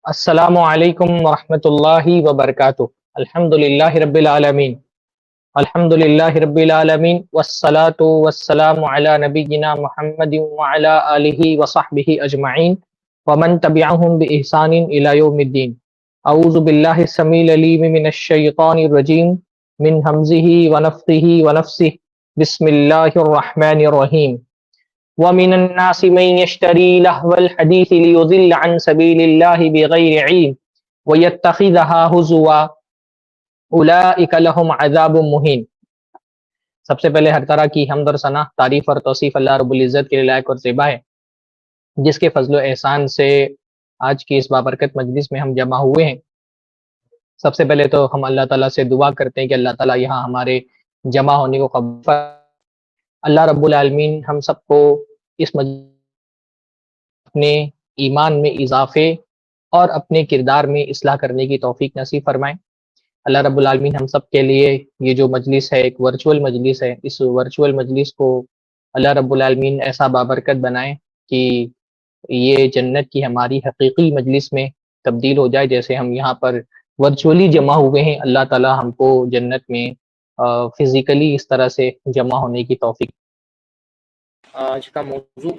السلام علیکم ورحمۃ اللہ وبرکاتہ۔ الحمد للہ رب العالمین، الحمد للہ رب العالمین، والصلاة والسلام علی نبینا محمد وعلی آلہ وصحبہ اجمعین ومن تبعہم بإحسان الی یوم الدین۔ اعوذ باللہ السمیع العلیم من الشیطان الرجیم من ہمزہ ونفخہ ونفثہ، بسم اللہ الرحمن الرحیم۔ وَمِنَ النَّاسِ مَن يَشْتَرِي لَهْوَ الْحَدِيثِ لِيُضِلَّ عَن سَبِيلِ اللَّهِ بِغَيْرِ عِلْمٍ وَيَتَّخِذَهَا هُزُوًا أُولَٰئِكَ لَهُمْ عَذَابٌ مُّهِينٌ۔ سب سے پہلے ہر طرح کی حمد اور ثنا، تعریف اور توصیف اللہ رب العزت کے لائق اور زیبا ہے، جس کے فضل و احسان سے آج کی اس بابرکت مجلس میں ہم جمع ہوئے ہیں۔ سب سے پہلے تو ہم اللہ تعالیٰ سے دعا کرتے ہیں کہ اللہ تعالیٰ یہاں ہمارے جمع ہونے کو قبول فرمائے۔ اللہ رب العالمین ہم سب کو اس اپنے ایمان میں اضافے اور اپنے کردار میں اصلاح کرنے کی توفیق نصیب فرمائے۔ اللہ رب العالمین ہم سب کے لیے یہ جو مجلس ہے، ایک ورچوئل مجلس ہے، اس ورچوئل مجلس کو اللہ رب العالمین ایسا بابرکت بنائے کہ یہ جنت کی ہماری حقیقی مجلس میں تبدیل ہو جائے۔ جیسے ہم یہاں پر ورچولی جمع ہوئے ہیں، اللہ تعالیٰ ہم کو جنت میں فزیکلی اس طرح سے جمع ہونے کی توفیق۔ آج کا موضوع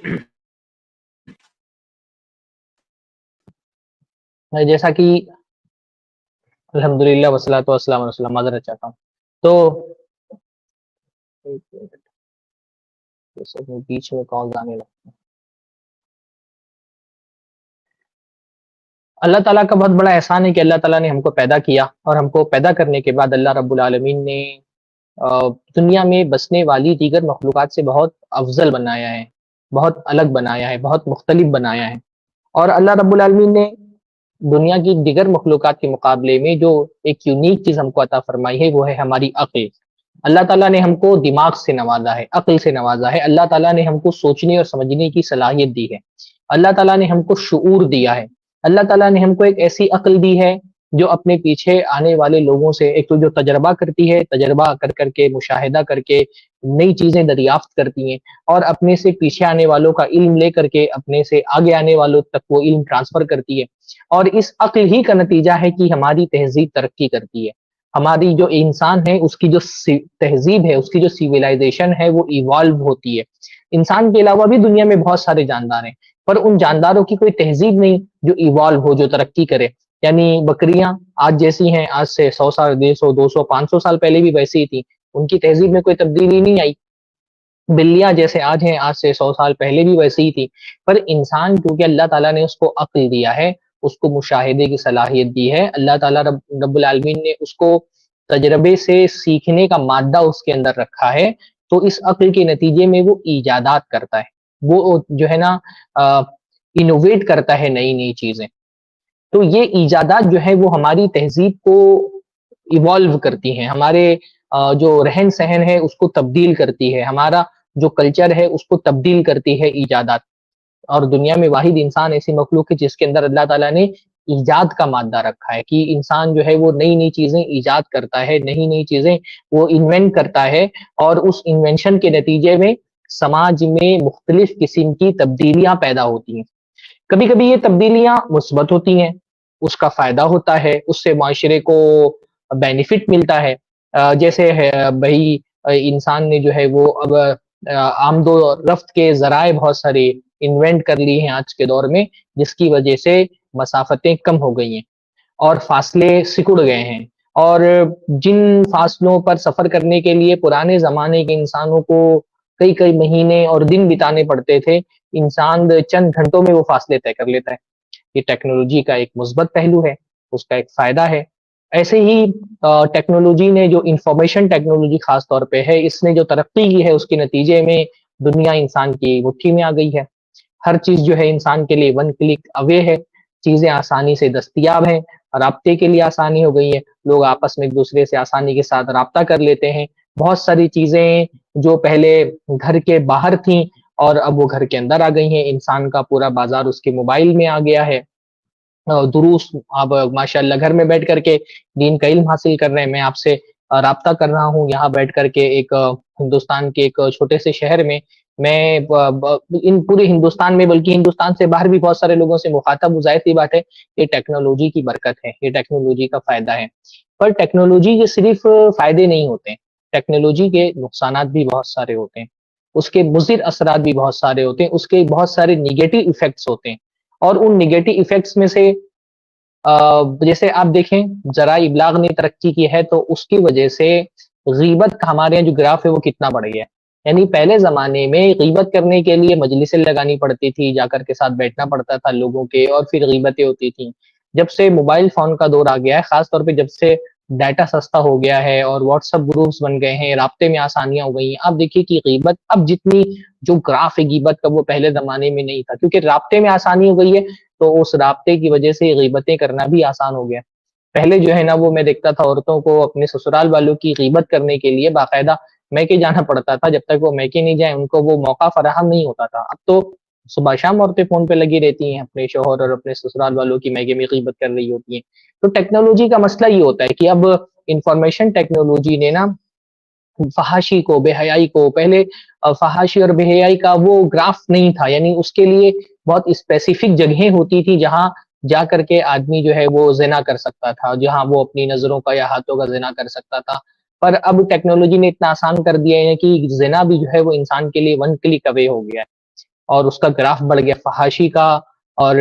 جیسا کہ الحمدللہ والصلاۃ والسلام علی رسول اللہ، معذرت چاہتا ہوں تو بیچ میں کالز آنے لگتے ہیں۔ اللہ تعالیٰ کا بہت بڑا احسان ہے کہ اللہ تعالیٰ نے ہم کو پیدا کیا، اور ہم کو پیدا کرنے کے بعد اللہ رب العالمین نے دنیا میں بسنے والی دیگر مخلوقات سے بہت افضل بنایا ہے، بہت الگ بنایا ہے، بہت مختلف بنایا ہے۔ اور اللہ رب العالمین نے دنیا کی دیگر مخلوقات کے مقابلے میں جو ایک یونیک چیز ہم کو عطا فرمائی ہے، وہ ہے ہماری عقل۔ اللہ تعالیٰ نے ہم کو دماغ سے نوازا ہے، عقل سے نوازا ہے۔ اللہ تعالیٰ نے ہم کو سوچنے اور سمجھنے کی صلاحیت دی ہے۔ اللہ تعالیٰ نے ہم کو شعور دیا ہے۔ اللہ تعالیٰ نے ہم کو ایک ایسی عقل دی ہے جو اپنے پیچھے آنے والے لوگوں سے، ایک تو جو تجربہ کرتی ہے، تجربہ کر کے، مشاہدہ کر کے نئی چیزیں دریافت کرتی ہیں، اور اپنے سے پیچھے آنے والوں کا علم لے کر کے اپنے سے آگے آنے والوں تک وہ علم ٹرانسفر کرتی ہے۔ اور اس عقل ہی کا نتیجہ ہے کہ ہماری تہذیب ترقی کرتی ہے۔ ہماری جو انسان ہے، اس کی جو تہذیب ہے، اس کی جو سیولائزیشن ہے، وہ ایوالو ہوتی ہے۔ انسان کے علاوہ بھی دنیا میں بہت سارے جاندار ہیں، پر ان جانداروں کی کوئی تہذیب نہیں جو ایوالو ہو، جو ترقی کرے۔ یعنی بکریاں آج جیسی ہیں، آج سے 100 سال، 150، 200، 500 سال پہلے بھی ویسی ہی تھیں، ان کی تہذیب میں کوئی تبدیلی نہیں آئی۔ بلیاں جیسے آج ہیں، آج سے 100 سال پہلے بھی ویسی ہی تھی۔ پر انسان کیونکہ اللہ تعالیٰ نے اس کو عقل دیا ہے، اس کو مشاہدے کی صلاحیت دی ہے، اللہ تعالیٰ رب العالمین نے اس کو تجربے سے سیکھنے کا مادہ اس کے اندر رکھا ہے، تو اس عقل کے نتیجے میں وہ ایجادات کرتا ہے، وہ جو ہے نا انوویٹ کرتا ہے نئی نئی چیزیں۔ تو یہ ایجادات جو ہے وہ ہماری تہذیب کو ایوالو کرتی ہیں، ہمارے جو رہن سہن ہے اس کو تبدیل کرتی ہے، ہمارا جو کلچر ہے اس کو تبدیل کرتی ہے ایجادات۔ اور دنیا میں واحد انسان ایسی مخلوق ہے جس کے اندر اللہ تعالیٰ نے ایجاد کا مادہ رکھا ہے، کہ انسان جو ہے وہ نئی نئی چیزیں ایجاد کرتا ہے، نئی نئی چیزیں وہ انوینٹ کرتا ہے، اور اس انوینشن کے نتیجے میں سماج میں مختلف قسم کی تبدیلیاں پیدا ہوتی ہیں۔ کبھی کبھی یہ تبدیلیاں مثبت ہوتی ہیں، اس کا فائدہ ہوتا ہے، اس سے معاشرے کو بینیفٹ ملتا ہے۔ جیسے بھائی انسان نے جو ہے وہ اب آمد و رفت کے ذرائع بہت سارے انوینٹ کر لی ہیں آج کے دور میں، جس کی وجہ سے مسافتیں کم ہو گئی ہیں اور فاصلے سکڑ گئے ہیں۔ اور جن فاصلوں پر سفر کرنے کے لیے پرانے زمانے کے انسانوں کو کئی کئی مہینے اور دن بتانے پڑتے تھے، انسان چند گھنٹوں میں وہ فاصلے طے کر لیتا ہے۔ یہ ٹیکنالوجی کا ایک مثبت پہلو ہے، اس کا ایک فائدہ ہے۔ ایسے ہی ٹیکنالوجی نے جو انفارمیشن ٹیکنالوجی خاص طور پہ ہے، اس نے جو ترقی کی ہے، اس کے نتیجے میں دنیا انسان کی مٹھی میں آ گئی ہے۔ ہر چیز جو ہے انسان کے لیے 1 کلک اوے ہے، چیزیں آسانی سے دستیاب ہیں، رابطے کے لیے آسانی ہو گئی ہے، لوگ آپس میں ایک دوسرے سے آسانی کے ساتھ رابطہ کر لیتے ہیں۔ بہت ساری چیزیں جو پہلے گھر کے باہر تھیں اور اب وہ گھر کے اندر آ گئی ہیں، انسان کا پورا بازار اس کے موبائل میں آ گیا ہے۔ دروس اب ماشاءاللہ گھر میں بیٹھ کر کے دین کا علم حاصل کر رہے ہیں۔ میں آپ سے رابطہ کر رہا ہوں یہاں بیٹھ کر کے، ایک ہندوستان کے ایک چھوٹے سے شہر میں میں ان پورے ہندوستان میں بلکہ ہندوستان سے باہر بھی بہت سارے لوگوں سے مخاطب ہوں، ظاہر سی بات ہے یہ ٹیکنالوجی کی برکت ہے، یہ ٹیکنالوجی کا فائدہ ہے۔ پر ٹیکنالوجی کے صرف فائدے نہیں ہوتے ہیں، ٹیکنالوجی کے نقصانات بھی بہت سارے ہوتے ہیں، اس کے مضر اثرات بھی بہت سارے ہوتے ہیں، اس کے بہت سارے نیگیٹو ایفیکٹس ہوتے ہیں، اور ان نیگیٹو ایفیکٹس میں سے جیسے آپ دیکھیں ذرائع ابلاغ نے ترقی کی ہے تو اس کی وجہ سے غیبت کا ہمارے یہاں جو گراف ہے وہ کتنا بڑھ گیا ہے۔ یعنی پہلے زمانے میں غیبت کرنے کے لیے مجلسیں لگانی پڑتی تھی، جا کر کے ساتھ بیٹھنا پڑتا تھا لوگوں کے، اور پھر غیبتیں ہوتی تھیں۔ جب سے موبائل فون کا دور آ گیا ہے، خاص طور پہ جب سے ڈیٹا سستا ہو گیا ہے اور واٹس ایپ گروپس بن گئے ہیں، رابطے میں آسانیاں ہو گئی ہیں، آپ دیکھیے کہ غیبت اب جتنی جو گراف ہے غیبت کا وہ پہلے زمانے میں نہیں تھا، کیونکہ رابطے میں آسانی ہو گئی ہے تو اس رابطے کی وجہ سے غیبتیں کرنا بھی آسان ہو گیا۔ پہلے جو ہے نا وہ میں دیکھتا تھا عورتوں کو اپنے سسرال والوں کی غیبت کرنے کے لیے باقاعدہ میکے جانا پڑتا تھا، جب تک وہ میکے نہیں جائیں ان کو وہ موقع فراہم نہیں ہوتا تھا۔ اب تو صبح شام عورتیں فون پہ لگی رہتی ہیں، اپنے شوہر اور اپنے سسرال والوں کی میکے میں غیبت کر رہی ہوتی ہیں۔ تو ٹیکنالوجی کا مسئلہ یہ ہوتا ہے کہ اب انفارمیشن ٹیکنالوجی نے نا فحاشی کو، بے حیائی کو، پہلے فحاشی اور بے حیائی کا وہ گراف نہیں تھا، یعنی اس کے لیے بہت اسپیسیفک جگہیں ہوتی تھی جہاں جا کر کے آدمی جو ہے وہ زنا کر سکتا تھا، جہاں وہ اپنی نظروں کا یا ہاتھوں کا زنا کر سکتا تھا۔ پر اب ٹیکنالوجی نے اتنا آسان کر دیا ہے کہ زنا بھی جو ہے وہ انسان کے لیے ون کلک اوے ہو گیا ہے، اور اس کا گراف بڑھ گیا فحاشی کا، اور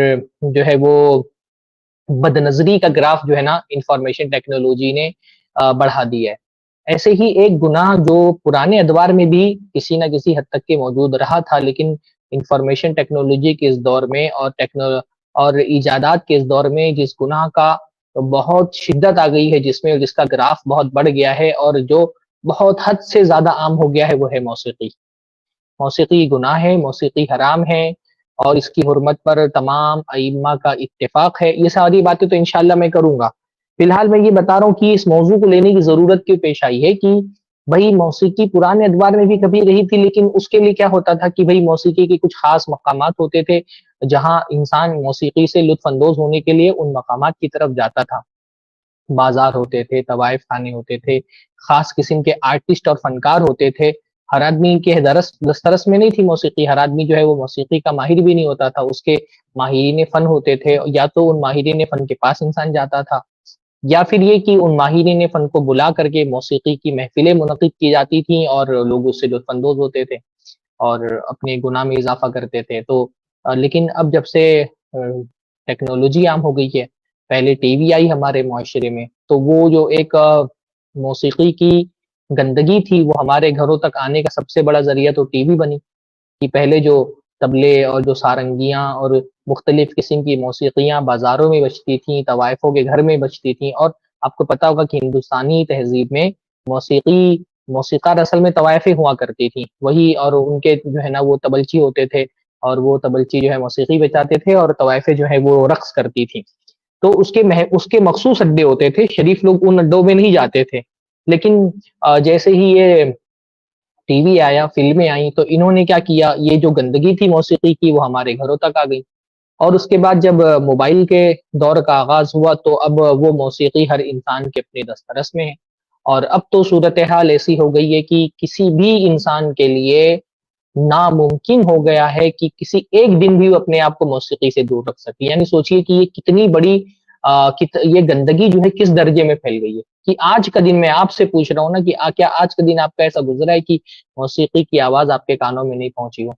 جو ہے وہ بد نظری کا گراف جو ہے نا انفارمیشن ٹیکنالوجی نے بڑھا دیا ہے۔ ایسے ہی ایک گناہ جو پرانے ادوار میں بھی کسی نہ کسی حد تک کے موجود رہا تھا، لیکن انفارمیشن ٹیکنالوجی کے اس دور میں اور ایجادات کے اس دور میں جس گناہ کا بہت شدت آ گئی ہے، جس کا گراف بہت بڑھ گیا ہے اور جو بہت حد سے زیادہ عام ہو گیا ہے، وہ ہے موسیقی۔ موسیقی گناہ ہے، موسیقی حرام ہے، اور اس کی حرمت پر تمام ائمہ کا اتفاق ہے۔ یہ ساری باتیں تو انشاءاللہ میں کروں گا۔ فی الحال میں یہ بتا رہا ہوں کہ اس موضوع کو لینے کی ضرورت کیوں پیش آئی ہے کہ بھائی موسیقی پرانے ادوار میں بھی کبھی رہی تھی، لیکن اس کے لیے کیا ہوتا تھا کہ بھائی موسیقی کے کچھ خاص مقامات ہوتے تھے جہاں انسان موسیقی سے لطف اندوز ہونے کے لیے ان مقامات کی طرف جاتا تھا۔ بازار ہوتے تھے، طوائف خانے ہوتے تھے، خاص قسم کے آرٹسٹ اور فنکار ہوتے تھے۔ ہر آدمی کے دسترس میں نہیں تھی موسیقی، ہر آدمی جو ہے وہ موسیقی کا ماہر بھی نہیں ہوتا تھا، اس کے ماہرین فن ہوتے تھے، یا تو ان ماہرین فن کے پاس انسان جاتا تھا، یا پھر یہ کہ ان ماہرین فن کو بلا کر کے موسیقی کی محفلیں منعقد کی جاتی تھیں اور لوگ اس سے لطف اندوز ہوتے تھے اور اپنے گناہ میں اضافہ کرتے تھے۔ تو لیکن اب جب سے ٹیکنالوجی عام ہو گئی ہے، پہلے ٹی وی آئی ہمارے معاشرے میں، تو وہ جو ایک موسیقی کی گندگی تھی وہ ہمارے گھروں تک آنے کا سب سے بڑا ذریعہ تو ٹی وی بنی، کہ پہلے جو طبلے اور جو سارنگیاں اور مختلف قسم کی موسیقیاں بازاروں میں بجتی تھیں، طوائفوں کے گھر میں بجتی تھیں، اور آپ کو پتا ہوگا کہ ہندوستانی تہذیب میں موسیقار اصل میں طوائفیں ہوا کرتی تھیں وہی، اور ان کے جو ہے نا وہ تبلچی ہوتے تھے، اور وہ تبلچی جو ہے موسیقی بجاتے تھے اور طوائفیں جو ہے وہ رقص کرتی تھیں۔ تو اس کے مخصوص اڈے ہوتے تھے، شریف لوگ ان اڈوں میں نہیں جاتے تھے۔ لیکن جیسے ہی یہ ٹی وی آیا، فلمیں آئیں، تو انہوں نے کیا کیا، یہ جو گندگی تھی موسیقی کی وہ ہمارے گھروں تک آ گئی، اور اس کے بعد جب موبائل کے دور کا آغاز ہوا تو اب وہ موسیقی ہر انسان کے اپنے دسترس میں ہے، اور اب تو صورتحال ایسی ہو گئی ہے کہ کسی بھی انسان کے لیے ناممکن ہو گیا ہے کہ کسی ایک دن بھی وہ اپنے آپ کو موسیقی سے دور رکھ سکے۔ یعنی سوچئے کہ یہ کتنی بڑی یہ گندگی جو ہے کس درجے میں پھیل گئی ہے، کہ آج کا دن میں آپ سے پوچھ رہا ہوں نا کہ کیا آج کا دن آپ کا ایسا گزرا ہے کہ موسیقی کی آواز آپ کے کانوں میں نہیں پہنچی ہو؟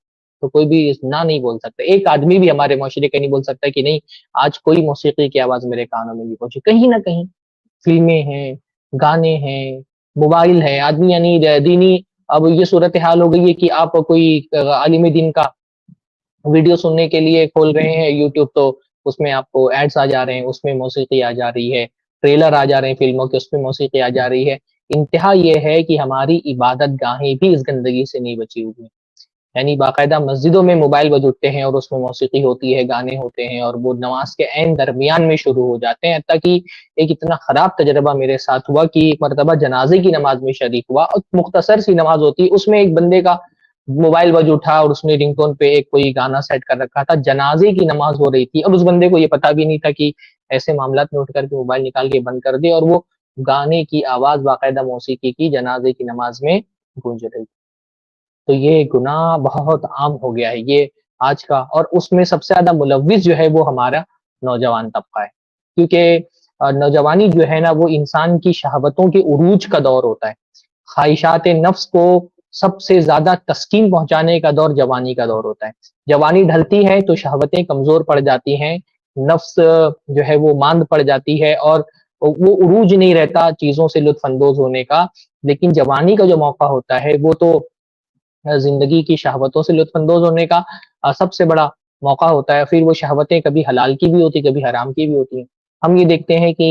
تو کوئی بھی نہ نہیں بول سکتا، ایک آدمی بھی ہمارے معاشرے کا نہیں بول سکتا کہ نہیں آج کوئی موسیقی کی آواز میرے کانوں میں نہیں پہنچی۔ کہیں نہ کہیں فلمیں ہیں، گانے ہیں، موبائل ہے، آدمی یعنی دینی اب یہ صورتحال ہو گئی ہے کہ آپ کوئی عالم دین کا ویڈیو سننے کے لیے کھول رہے ہیں یوٹیوب، تو اس میں آپ کو ایڈس آ جا رہے ہیں، اس میں موسیقی آ جا رہی ہے، ٹریلر آ جا رہے ہیں فلموں کے، اس میں موسیقی آ جا رہی ہے۔ انتہا یہ ہے کہ ہماری عبادت گاہیں بھی اس گندگی سے نہیں بچی ہوئی ہیں، یعنی باقاعدہ مسجدوں میں موبائل بج اٹھتے ہیں اور اس میں موسیقی ہوتی ہے، گانے ہوتے ہیں، اور وہ نماز کے عین درمیان میں شروع ہو جاتے ہیں۔ حتیٰ کہ ایک اتنا خراب تجربہ میرے ساتھ ہوا کہ ایک مرتبہ جنازے کی نماز میں شریک ہوا، اور مختصر سی نماز ہوتی ہے، اس میں ایک بندے کا موبائل بج اٹھا اور اس نے رنگ ٹون پہ ایک کوئی گانا سیٹ کر رکھا تھا، جنازے کی نماز ہو رہی تھی، اور اس بندے کو یہ پتا بھی نہیں تھا کہ ایسے معاملات میں اٹھ کر کے موبائل نکال کے بند کر دے، اور وہ گانے کی آواز باقاعدہ موسیقی کی جنازے کی نماز میں گونج رہی تھی۔ تو یہ گناہ بہت عام ہو گیا ہے یہ آج کا، اور اس میں سب سے زیادہ ملوث جو ہے وہ ہمارا نوجوان طبقہ ہے، کیونکہ نوجوانی جو ہے نا وہ انسان کی شہوتوں کے عروج کا دور ہوتا ہے، خواہشات نفس کو سب سے زیادہ تسکین پہنچانے کا دور جوانی کا دور ہوتا ہے۔ جوانی ڈھلتی ہے تو شہوتیں کمزور پڑ جاتی ہیں، نفس جو ہے وہ ماند پڑ جاتی ہے، اور وہ عروج نہیں رہتا چیزوں سے لطف اندوز ہونے کا۔ لیکن جوانی کا جو موقع ہوتا ہے وہ تو زندگی کی شہوتوں سے لطف اندوز ہونے کا سب سے بڑا موقع ہوتا ہے۔ پھر وہ شہوتیں کبھی حلال کی بھی ہوتی، کبھی حرام کی بھی ہوتی ہیں۔ ہم یہ دیکھتے ہیں کہ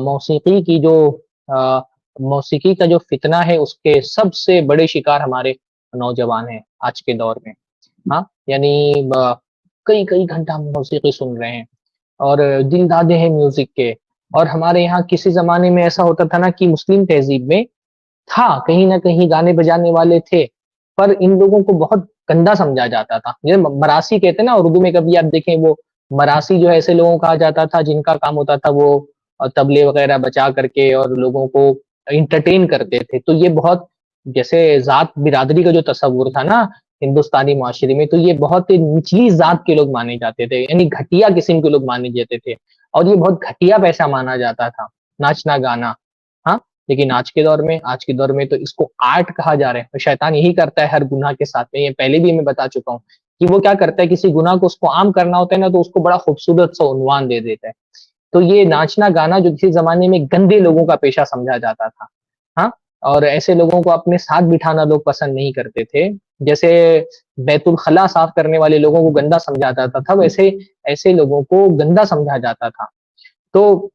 موسیقی کی جو موسیقی کا جو فتنہ ہے اس کے سب سے بڑے شکار ہمارے نوجوان ہیں آج کے دور میں۔ ہاں، یعنی کئی کئی گھنٹہ ہم موسیقی سن رہے ہیں اور دل دادے ہیں میوزک کے۔ اور ہمارے یہاں کسی زمانے میں ایسا ہوتا تھا نا کہ مسلم تہذیب میں تھا، کہیں نہ کہیں گانے بجانے والے تھے، پر ان لوگوں کو بہت گندا سمجھا جاتا تھا۔ یہ مراسی کہتے ہیں نا اردو میں، کبھی آپ دیکھیں وہ مراسی جو ایسے لوگوں کو کہا جاتا تھا جن کا کام ہوتا تھا وہ طبلے وغیرہ بچا کر کے اور لوگوں کو انٹرٹین کرتے تھے۔ تو یہ بہت جیسے ذات برادری کا جو تصور تھا نا ہندوستانی معاشرے میں، تو یہ بہت نچلی ذات کے لوگ مانے جاتے تھے، یعنی گھٹیا قسم کے لوگ مانے جاتے تھے، اور یہ بہت گھٹیا پیسہ مانا جاتا تھا ناچنا گانا۔ ہاں، لیکن آج کے دور میں تو اس کو آرٹ کہا جا رہا ہے۔ شیطان یہی کرتا ہے ہر گناہ کے ساتھ میں، یہ پہلے بھی میں بتا چکا ہوں کہ وہ کیا کرتا ہے، کسی گناہ کو اس کو عام کرنا ہوتا ہے نا تو اس کو بڑا خوبصورت سا عنوان دے دیتا ہے۔ تو یہ ناچنا گانا جو کسی زمانے میں گندے لوگوں کا پیشہ سمجھا جاتا تھا، ہاں، اور ایسے لوگوں کو اپنے ساتھ بٹھانا لوگ پسند نہیں کرتے تھے، جیسے بیت الخلاء صاف کرنے والے لوگوں کو گندا سمجھا جاتا تھا، ویسے ایسے لوگوں کو گندا سمجھا جاتا تھا۔ تو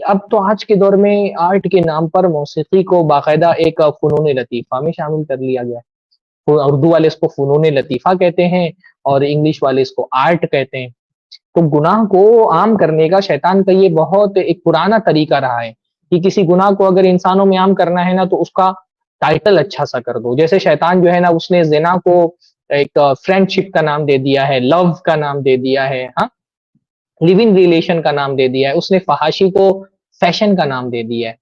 اب تو آج کے دور میں آرٹ کے نام پر موسیقی کو باقاعدہ ایک فنون لطیفہ میں شامل کر لیا گیا ہے۔ اردو والے اس کو فنون لطیفہ کہتے ہیں اور انگلش والے اس کو آرٹ کہتے ہیں۔ تو گناہ کو عام کرنے کا شیطان کا یہ بہت ایک پرانا طریقہ رہا ہے کہ کسی گناہ کو اگر انسانوں میں عام کرنا ہے نا تو اس کا ٹائٹل اچھا سا کر دو۔ جیسے شیطان جو ہے نا اس نے زنا کو ایک فرینڈ شپ کا نام دے دیا ہے، لو کا نام دے دیا ہے، ہاں، لیونگ ریلیشن کا نام دے دیا ہے، اس نے فحاشی کو فیشن کا نام دے دیا ہے،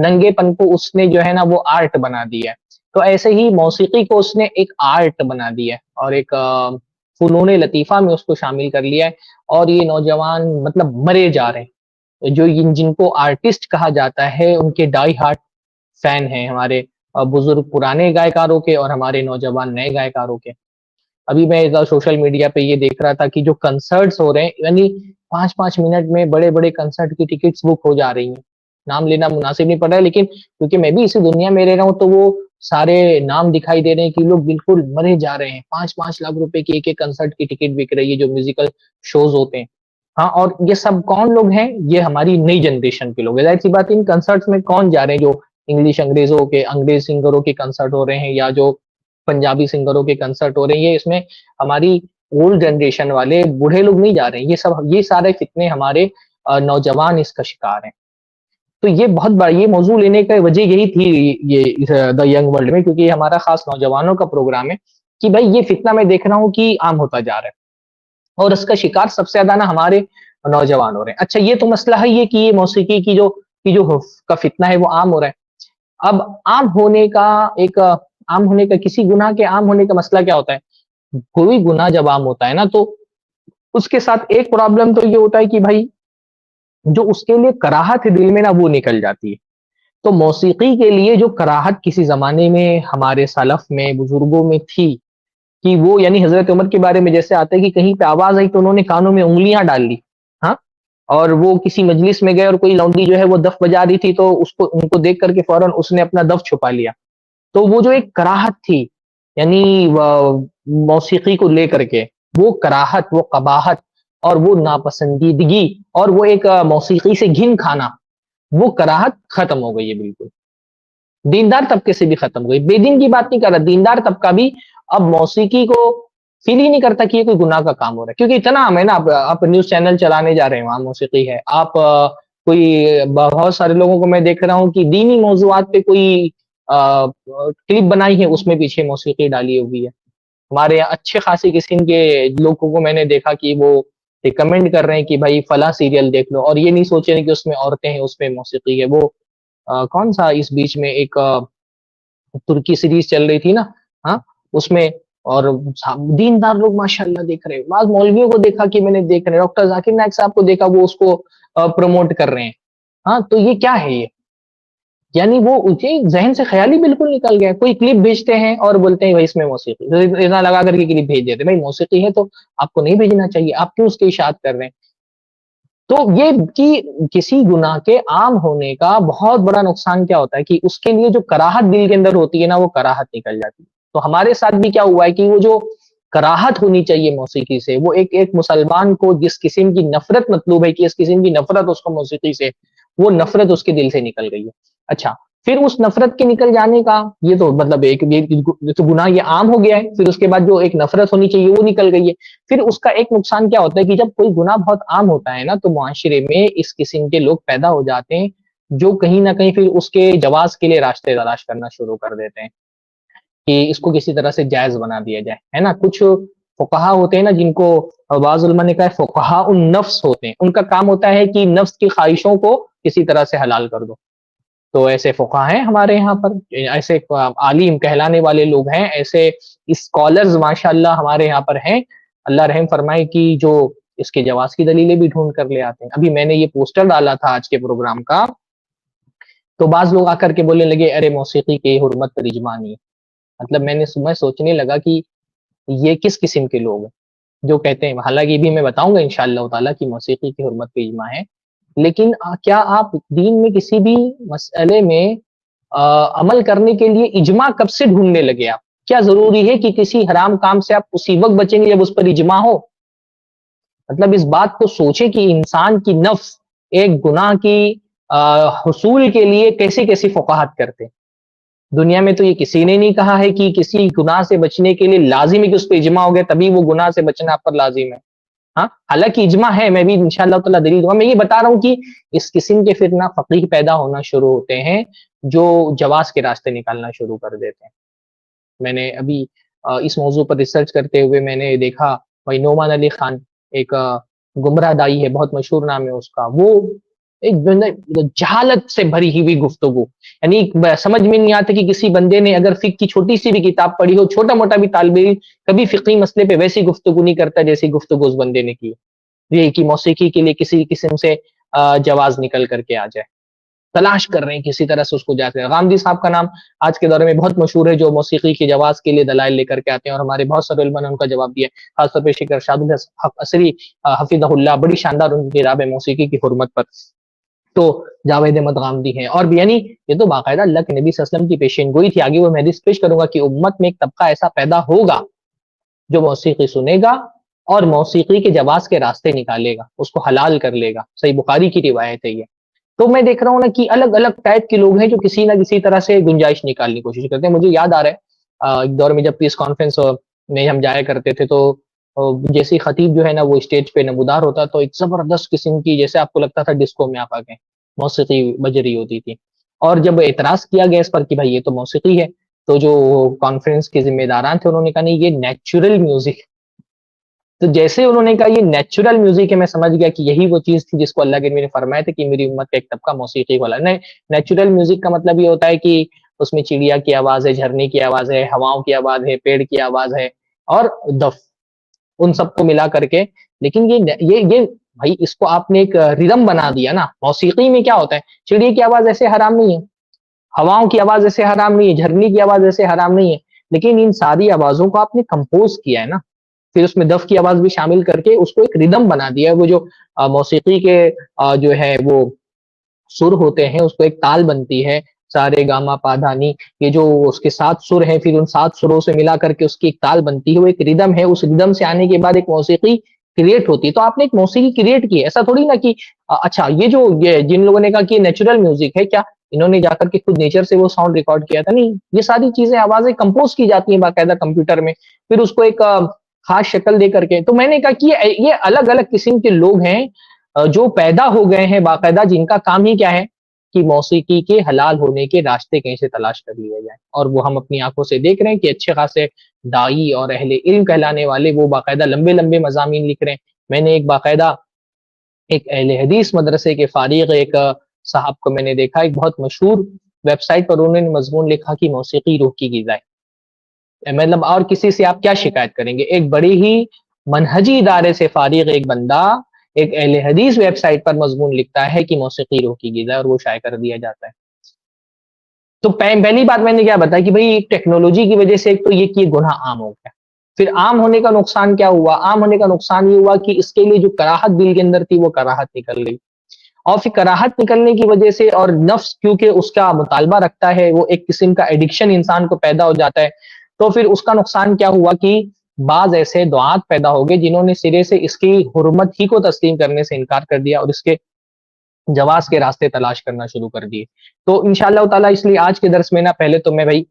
ننگے پن کو اس نے جو ہے نا وہ آرٹ بنا دیا ہے۔ تو ایسے ہی موسیقی کو اس نے ایک آرٹ بنا دیا ہے اور ایک فنون لطیفہ میں اس کو شامل کر لیا ہے، اور یہ نوجوان مطلب مرے جا رہے ہیں۔ جو جن کو آرٹسٹ کہا جاتا ہے ان کے ڈائی ہارٹ فین ہیں ہمارے بزرگ پرانے گائےکاروں کے اور ہمارے نوجوان نئے گائےکاروں کے۔ ابھی میں سوشل میڈیا پہ یہ دیکھ رہا تھا کہ جو کنسرٹس ہو رہے ہیں، یعنی 5 منٹ میں بڑے بڑے کنسرٹ کی ٹکٹس بک ہو جا رہی ہیں۔ نام لینا مناسب نہیں پڑ رہا ہے، لیکن کیونکہ میں بھی اسی دنیا میں رہ رہا ہوں تو وہ سارے نام دکھائی دے رہے ہیں کہ لوگ بالکل مرے جا رہے ہیں۔ 5 5 لاکھ روپے کی ایک کنسرٹ کی ٹکٹ بک رہی ہے جو میوزیکل شوز ہوتے ہیں۔ ہاں، اور یہ سب کون لوگ ہیں؟ یہ ہماری نئی جنریشن کے لوگ ہیں۔ ظاہر سی بات ہے ان کنسرٹس میں کون جا رہے ہیں؟ جو انگلش انگریز سنگروں کے کنسرٹ ہو رہے ہیں یا جو پنجابی سنگروں کے کنسرٹ ہو رہے ہیں، یہ اس میں ہماری اولڈ جنریشن والے بوڑھے لوگ نہیں جا رہے ہیں۔ یہ سارے فتنے ہمارے نوجوان اس کا شکار ہیں۔ تو یہ بہت بڑا یہ موضوع لینے کا وجہ یہی تھی یہ دا ینگ ورلڈ میں، کیونکہ یہ ہمارا خاص نوجوانوں کا پروگرام ہے کہ بھائی یہ فتنہ میں دیکھ رہا ہوں کہ عام ہوتا جا رہا ہے اور اس کا شکار سب سے زیادہ نا ہمارے نوجوان ہو رہے ہیں۔ اچھا، یہ تو مسئلہ ہے یہ کہ یہ موسیقی کی جو کا فتنہ ہے وہ عام ہو رہا ہے۔ اب عام ہونے کا کسی گناہ کے عام ہونے کا مسئلہ کیا ہوتا ہے؟ کوئی گناہ جب عام ہوتا ہے نا تو اس کے ساتھ ایک پرابلم تو یہ ہوتا ہے کہ بھائی جو اس کے لیے کراہت ہے دل میں نا وہ نکل جاتی ہے۔ تو موسیقی کے لیے جو کراہت کسی زمانے میں ہمارے سلف میں بزرگوں میں تھی کہ وہ یعنی حضرت عمر کے بارے میں جیسے آتا ہے کہ کہیں پہ آواز آئی تو انہوں نے کانوں میں انگلیاں ڈال لی، ہاں، اور وہ کسی مجلس میں گئے اور کوئی لونڈی جو ہے وہ دف بجا رہی تھی تو ان کو دیکھ کر کے فوراً اس نے اپنا دف چھپا لیا۔ تو وہ جو ایک کراہت تھی یعنی موسیقی کو لے کر کے، وہ کراہت، وہ قباحت اور وہ ناپسندیدگی اور وہ ایک موسیقی سے گھن کھانا، وہ کراہت ختم ہو گئی ہے بالکل۔ دیندار طبقے سے بھی ختم ہو گئی، بے دین کی بات نہیں کر رہا، دیندار طبقہ بھی اب موسیقی کو فیل ہی نہیں کرتا کہ یہ کوئی گناہ کا کام ہو رہا ہے، کیونکہ اتنا عام ہے نا۔ آپ نیوز چینل چلانے جا رہے ہیں وہاں موسیقی ہے، آپ کوئی بہت سارے لوگوں کو میں دیکھ رہا ہوں کہ دینی موضوعات پہ کوئی کلپ بنائی ہے، اس میں پیچھے موسیقی ڈالی ہوئی ہے۔ ہمارے یہاں اچھے خاصی قسم کے لوگوں کو میں نے دیکھا کہ وہ ریکمینڈ کر رہے ہیں کہ بھائی فلاں سیریل دیکھ لو، اور یہ نہیں سوچ رہے کہ اس میں عورتیں ہیں، اس میں موسیقی ہے۔ وہ کون سا اس بیچ میں ایک ترکی سیریز چل رہی تھی نا، ہاں، اس میں، اور دیندار لوگ ماشاءاللہ دیکھ رہے ہیں، بعض مولویوں کو دیکھا کہ میں نے دیکھ رہے، ڈاکٹر ذاکر نائک صاحب کو دیکھا وہ اس کو پروموٹ کر رہے ہیں. ہاں تو یہ کیا ہے یہ؟ یعنی وہ ذہن سے خیال ہی بالکل نکل گیا. کوئی کلپ بھیجتے ہیں اور بولتے ہیں بھائی اس میں موسیقی، اتنا لگا کر کے کلپ بھیج دیتے. بھائی موسیقی ہے تو آپ کو نہیں بھیجنا چاہیے، آپ کیوں اس کی اشاعت کر رہے ہیں؟ تو یہ کہ کسی گناہ کے عام ہونے کا بہت بڑا نقصان کیا ہوتا ہے کہ اس کے لیے جو کراہت دل کے اندر ہوتی ہے نا، وہ کراہت نکل جاتی ہے. تو ہمارے ساتھ بھی کیا ہوا ہے کہ وہ جو کراہت ہونی چاہیے موسیقی سے، وہ ایک مسلمان کو جس قسم کی نفرت مطلوب ہے کہ اس قسم کی نفرت اس کو موسیقی سے، وہ نفرت اس کے دل سے نکل گئی ہے. اچھا، پھر اس نفرت کے نکل جانے کا یہ تو مطلب یہ تو گناہ یہ عام ہو گیا ہے. پھر اس کے بعد جو ایک نفرت ہونی چاہیے وہ نکل گئی ہے. پھر اس کا ایک نقصان کیا ہوتا ہے کہ جب کوئی گناہ بہت عام ہوتا ہے نا، تو معاشرے میں اس قسم کے لوگ پیدا ہو جاتے ہیں جو کہیں نہ کہیں پھر اس کے جواز کے لیے راستے تلاش کرنا شروع کر دیتے ہیں کہ اس کو کسی طرح سے جائز بنا دیا جائے، ہے نا. کچھ فقہا ہوتے ہیں نا جن کو بعض علماء نے کہا ہے فقہا النفس ہوتے ہیں، ان کا کام ہوتا ہے کہ نفس کی خواہشوں کو کسی طرح سے حلال کر دو. تو ایسے فقہا ہیں ہمارے یہاں پر، ایسے عالم کہلانے والے لوگ ہیں، ایسے اسکالرز ماشاءاللہ ہمارے یہاں پر ہیں. اللہ رحم فرمائے کہ جو اس کے جواز کی دلیلیں بھی ڈھونڈ کر لے آتے ہیں. ابھی میں نے یہ پوسٹر ڈالا تھا آج کے پروگرام کا، تو بعض لوگ آ کر کے بولنے لگے ارے موسیقی کی حرمت پر اجماع نہیں ہے. مطلب میں سوچنے لگا کہ یہ کس قسم کے لوگ ہیں جو کہتے ہیں، حالانکہ بھی میں بتاؤں گا انشاءاللہ تعالیٰ کی موسیقی کی حرمت پہ اجماع ہے، لیکن کیا آپ دین میں کسی بھی مسئلے میں عمل کرنے کے لیے اجماع کب سے ڈھونڈنے لگے؟ آپ کیا ضروری ہے کہ کسی حرام کام سے آپ اسی وقت بچیں گے جب اس پر اجماع ہو؟ مطلب اس بات کو سوچیں کہ انسان کی نفس ایک گناہ کی حصول کے لیے کیسے کیسی فقاہت کرتے. دنیا میں تو یہ کسی نے نہیں کہا ہے کہ کسی گناہ سے بچنے کے لیے لازم ہے کہ اس پہ اجماع ہو گیا تبھی وہ گناہ سے بچنا آپ پر لازم ہے. ہاں حالانکہ اجماع ہے، میں بھی انشاءاللہ تعالیٰ دلیل دوں گا. میں یہ بتا رہا ہوں کہ اس قسم کے فتنہ فقیہ پیدا ہونا شروع ہوتے ہیں جو جواز کے راستے نکالنا شروع کر دیتے ہیں. میں نے ابھی اس موضوع پر ریسرچ کرتے ہوئے میں نے دیکھا بھائی نعمان علی خان ایک گمراہ دائی ہے، بہت مشہور نام ہے اس کا، وہ ایک جہالت سے بھری ہوئی گفتگو، یعنی سمجھ میں نہیں آتا کہ کسی بندے نے اگر فقہ کی چھوٹی سی بھی کتاب پڑھی ہو، چھوٹا موٹا بھی طالب علم کبھی فقہی مسئلے پہ ویسی گفتگو نہیں کرتا جیسی گفتگو اس بندے نے کی. یہ کہ موسیقی کے لیے کسی قسم سے جواز نکل کر کے آ جائے، تلاش کر رہے ہیں کسی طرح سے اس کو جائز. غامدی صاحب کا نام آج کے دور میں بہت مشہور ہے جو موسیقی کے جواز کے لیے دلائل لے کر کے آتے ہیں، اور ہمارے بہت سارے علماء نے ان کا جواب دیا ہے. خاص طور پہ شیخ ارشاد الحق عصری حفظہ اللہ، بڑی شاندار ان کی کتاب ہے موسیقی کی حرمت پر. تو جاوید احمد غامدی ہیں، اور بھی یعنی یہ تو باقاعدہ اللہ کے نبی صلی اللہ علیہ وسلم کی پیشین گوئی تھی. آگے وہ میں حدیث پیش کروں گا کہ امت میں ایک طبقہ ایسا پیدا ہوگا جو موسیقی سنے گا اور موسیقی کے جواز کے راستے نکالے گا، اس کو حلال کر لے گا. صحیح بخاری کی روایت ہے یہ. تو میں دیکھ رہا ہوں نا کہ الگ الگ ٹائپ کے لوگ ہیں جو کسی نہ کسی طرح سے گنجائش نکالنے کی کوشش کرتے ہیں. مجھے یاد آ رہا ہے ایک دور میں جب پیس کانفرنس میں ہم جایا کرتے تھے، تو جیسے خطیب جو ہے نا وہ اسٹیج پہ نمودار ہوتا تو ایک زبردست قسم کی، جیسے آپ کو لگتا تھا ڈسکو میں آپ آ گئے، موسیقی بج رہی ہوتی تھی. اور جب اعتراض کیا گیا اس پر کہ بھائی یہ تو موسیقی ہے، تو جو کانفرنس کے ذمہ داران تھے انہوں نے کہا نہیں، یہ نیچرل میوزک. تو جیسے انہوں نے کہا یہ نیچرل میوزک ہے، میں سمجھ گیا کہ یہی وہ چیز تھی جس کو اللہ کے نبی نے فرمایا تھا کہ میری امت کا ایک طبقہ موسیقی والا. نہیں، نیچرل میوزک کا مطلب یہ ہوتا ہے کہ اس میں چڑیا کی آواز ہے، جھرنے کی آواز ہے، ہواؤں کی آواز ہے، پیڑ کی آواز ہے، اور دف، ان سب کو ملا کر کے. لیکن یہ بھائی اس کو آپ نے ایک ریدم بنا دیا نا. موسیقی میں کیا ہوتا ہے، چڑیا کی آواز ایسے حرام نہیں ہے، ہواؤں کی آواز ایسے حرام نہیں ہے، جھرنے کی آواز ایسے حرام نہیں ہے، لیکن ان ساری آوازوں کو آپ نے کمپوز کیا ہے نا، پھر اس میں دف کی آواز بھی شامل کر کے اس کو ایک ردم بنا دیا ہے. وہ جو موسیقی کے جو ہے وہ سر ہوتے ہیں، اس کو ایک تال بنتی ہے، سارے گاما پادھانی، یہ جو اس کے 7 سر ہیں، پھر ان 7 سروں سے ملا کر کے اس کی ایک تال بنتی ہے، وہ ایک ردم ہے. اس ردم سے آنے کے بعد ایک موسیقی کریٹ ہوتی ہے. تو آپ نے ایک موسیقی کریٹ کی ہے، ایسا تھوڑی نا کہ اچھا یہ جن لوگوں نے کہا کہ یہ نیچرل میوزک ہے، کیا انہوں نے جا کر کے خود نیچر سے وہ ساؤنڈ ریکارڈ کیا تھا؟ نہیں، یہ ساری چیزیں آوازیں کمپوز کی جاتی ہیں باقاعدہ کمپیوٹر میں، پھر اس کو ایک خاص شکل دے کر کے. تو میں نے کہا کہ یہ الگ الگ قسم کے لوگ ہیں جو پیدا ہو گئے ہیں باقاعدہ، جن کا کام ہی کیا ہے کہ موسیقی کے حلال ہونے کے راستے کہیں سے تلاش کر لیے جائیں. اور وہ ہم اپنی آنکھوں سے دیکھ رہے ہیں کہ اچھے خاصے دائی اور اہل علم کہلانے والے وہ باقاعدہ لمبے لمبے مضامین لکھ رہے ہیں. میں نے ایک باقاعدہ ایک اہل حدیث مدرسے کے فارغ ایک صاحب کو میں نے دیکھا، ایک بہت مشہور ویب سائٹ پر انہوں نے مضمون لکھا کہ موسیقی روح کی غذا ہے. مطلب اور کسی سے آپ کیا شکایت کریں گے؟ ایک بڑی ہی منہجی ادارے سے فارغ ایک بندہ ایک اہل حدیث ویب سائٹ پر مضمون لکھتا ہے کہ موسیقی روکی کی جائے اور وہ شائع کر دیا جاتا ہے۔ تو پہلی بات میں نے کیا بتایا کہ بھائی ٹیکنالوجی کی وجہ سے ایک تو یہ کہ گناہ عام ہو گیا، پھر عام ہونے کا نقصان کیا ہوا؟ عام ہونے کا نقصان یہ ہوا کہ اس کے لیے جو کراہت دل کے اندر تھی وہ کراہت نکل گئی، اور پھر کراہت نکلنے کی وجہ سے اور نفس کیونکہ اس کا مطالبہ رکھتا ہے، وہ ایک قسم کا ایڈکشن انسان کو پیدا ہو جاتا ہے، تو پھر اس کا نقصان کیا ہوا کہ بعض ایسے دعات پیدا ہو گئے جنہوں نے سرے سے اس کی حرمت ہی کو تسلیم کرنے سے انکار کر دیا اور اس کے جواز کے راستے تلاش کرنا شروع کر دیے۔ تو انشاءاللہ تعالیٰ اس لیے آج کے درس میں نا پہلے تو میں بھائی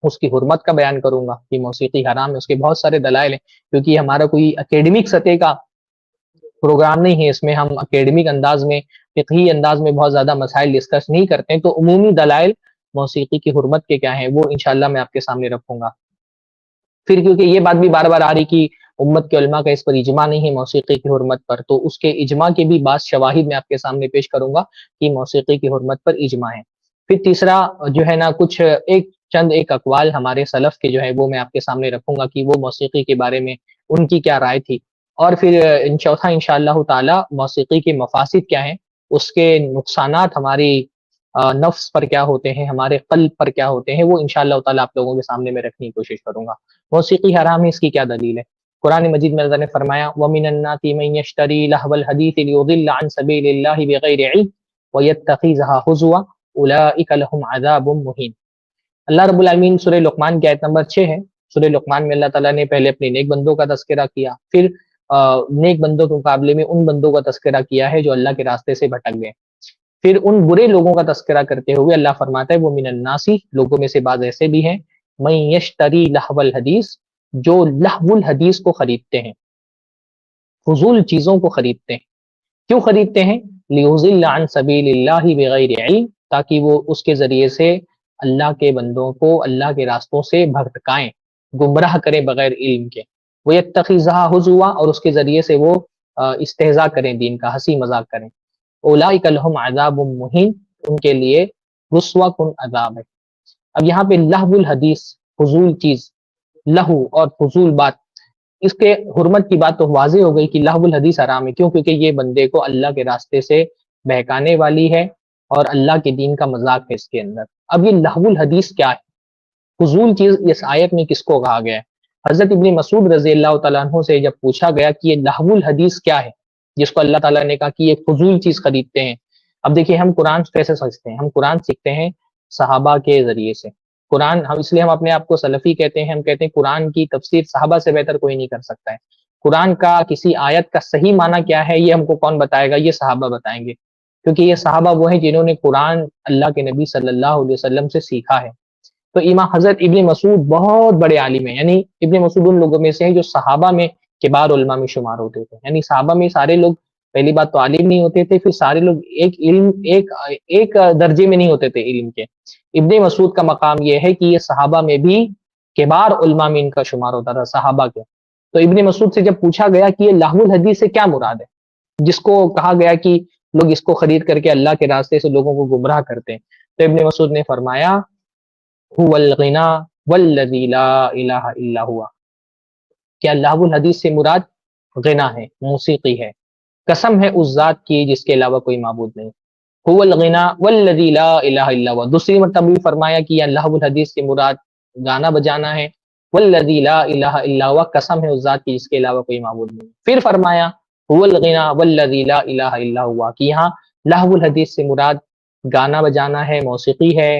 اس کی حرمت کا بیان کروں گا کہ موسیقی حرام ہے، اس کے بہت سارے دلائل ہیں، کیونکہ یہ ہمارا کوئی اکیڈمک سطح کا پروگرام نہیں ہے، اس میں ہم اکیڈمک انداز میں فقہی انداز میں بہت زیادہ مسائل ڈسکس نہیں کرتے ہیں، تو عمومی دلائل موسیقی کی حرمت کے کیا ہیں وہ انشاءاللہ میں آپ کے سامنے رکھوں گا۔ پھر کیونکہ یہ بات بھی بار بار آ رہی کہ امت کے علماء کا اس پر اجماع نہیں ہے موسیقی کی حرمت پر، تو اس کے اجماع کے بھی بعض شواہد میں آپ کے سامنے پیش کروں گا کہ موسیقی کی حرمت پر اجماع ہے۔ پھر تیسرا جو ہے نا کچھ ایک اقوال ہمارے سلف کے جو ہے وہ میں آپ کے سامنے رکھوں گا کہ وہ موسیقی کے بارے میں ان کی کیا رائے تھی، اور پھر چوتھا انشاءاللہ تعالی موسیقی کے مفاسد کیا ہیں، اس کے نقصانات ہماری نفس پر کیا ہوتے ہیں، ہمارے قلب پر کیا ہوتے ہیں، وہ انشاءاللہ تعالی آپ لوگوں کے سامنے میں رکھنے کی کوشش کروں گا۔ موسیقی حرام ہے، اس کی کیا دلیل ہے؟ قرآن مجید میں اللہ نے فرمایا وَمِنَ النَّاسِ مَن يَشْتَرِي لَهْوَ الْحَدِيثِ لِيُضِلَّ عَن سَبِيلِ اللَّهِ بِغَيْرِ عِلْمٍ وَيَتَّخِذَهَا هُزُوًا أُولَٰئِكَ لَهُمْ عَذَابٌ مُّهِينٌ۔ اللہ رب العالمین سورہ لقمان کی آیت نمبر 6 ہے۔ سورہ لقمان میں اللہ تعالیٰ نے پہلے اپنے نیک بندوں کا تذکرہ کیا، پھر نیک بندوں کے مقابلے میں ان بندوں کا تذکرہ کیا ہے جو اللہ کے راستے سے بھٹک گئے، پھر ان برے لوگوں کا تذکرہ کرتے ہوئے اللہ فرماتا ہے وہ من الناسی، لوگوں میں سے بعض ایسے بھی ہیں، من یشتری لہو الحدیث، جو لہو الحدیث کو خریدتے ہیں، فضول چیزوں کو خریدتے ہیں۔ کیوں خریدتے ہیں؟ لیضل عن سبیل اللہ بغیر علم، تاکہ وہ اس کے ذریعے سے اللہ کے بندوں کو اللہ کے راستوں سے بھٹکائیں، گمراہ کریں بغیر علم کے۔ وَيَتَّخِذَهَا هُزُوًا، اور اس کے ذریعے سے وہ استہزاء کریں، دین کا ہنسی مذاق کریں۔ اولئک لہم عذاب مہین، ان کے لیے رسوا کن عذاب ہے۔ اب یہاں پہ لہو الحدیث، فضول چیز، لہو اور فضول بات، اس کے حرمت کی بات تو واضح ہو گئی کہ لہو الحدیث حرام ہے، کیوں؟ کیونکہ یہ بندے کو اللہ کے راستے سے بہکانے والی ہے اور اللہ کے دین کا مذاق ہے اس کے اندر۔ اب یہ لہو الحدیث کیا ہے؟ فضول چیز اس آیت میں کس کو کہا گیا ہے؟ حضرت ابن مسعود رضی اللہ تعالیٰ عنہ سے جب پوچھا گیا کہ یہ لہو الحدیث کیا ہے جس کو اللہ تعالیٰ نے کہا کہ یہ فضول چیز خریدتے ہیں۔ اب دیکھیں ہم قرآن کیسے سمجھتے ہیں؟ ہم قرآن سیکھتے ہیں صحابہ کے ذریعے سے۔ قرآن ہم اس لیے ہم اپنے آپ کو سلفی کہتے ہیں، ہم کہتے ہیں قرآن کی تفسیر صحابہ سے بہتر کوئی نہیں کر سکتا ہے۔ قرآن کا کسی آیت کا صحیح معنی کیا ہے یہ ہم کو کون بتائے گا؟ یہ صحابہ بتائیں گے، کیونکہ یہ صحابہ وہ ہیں جنہوں نے قرآن اللہ کے نبی صلی اللہ علیہ وسلم سے سیکھا ہے۔ تو امام حضرت ابن مسعود بہت بڑے عالم ہیں، یعنی ابن مسعود ان لوگوں میں سے ہیں جو صحابہ میں کبار علماء میں شمار ہوتے تھے، یعنی صحابہ میں سارے لوگ پہلی بات تو عالم نہیں ہوتے تھے، پھر سارے لوگ ایک درجے میں نہیں ہوتے تھے علم کے۔ ابن مسعود کا مقام یہ ہے کہ یہ صحابہ میں بھی کبار علماء میں ان کا شمار ہوتا تھا، صحابہ کے۔ تو ابن مسعود سے جب پوچھا گیا کہ یہ لہو الحدیث سے کیا مراد ہے، جس کو کہا گیا کہ لوگ اس کو خرید کر کے اللہ کے راستے سے لوگوں کو گمراہ کرتے ہیں، تو ابن مسعود نے فرمایا هو الغنا والذی لا الہ الا ہوا، کیا لہو الحدیث سے مراد غنا ہے، موسیقی ہے، قسم ہے اس ذات کی جس کے علاوہ کوئی معبود نہیں۔ هو الغنا والذی لا الہ الا ہوا، دوسری مرتبہ بھی فرمایا کہ یہ لہو الحدیث سے مراد گانا بجانا ہے، والذی لا الہ الا ہوا، قسم ہے اس ذات کی جس کے علاوہ کوئی معبود نہیں۔ پھر فرمایا هو الغنا والذی لا الہ الا ہوا، کہ یہاں لہو الحدیث سے مراد گانا بجانا ہے، موسیقی ہے،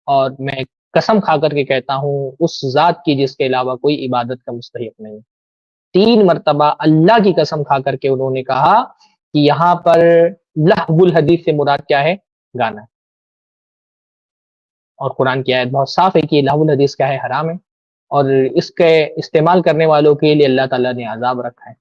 اور میں قسم کھا کر کے کہتا ہوں اس ذات کی جس کے علاوہ کوئی عبادت کا مستحق نہیں۔ 3 مرتبہ اللہ کی قسم کھا کر کے انہوں نے کہا کہ یہاں پر لہو الحدیث سے مراد کیا ہے؟ گانا ہے۔ اور قرآن کی آیت بہت صاف ہے کہ یہ لہو الحدیث کیا ہے؟ حرام ہے، اور اس کے استعمال کرنے والوں کے لیے اللہ تعالیٰ نے عذاب رکھا ہے۔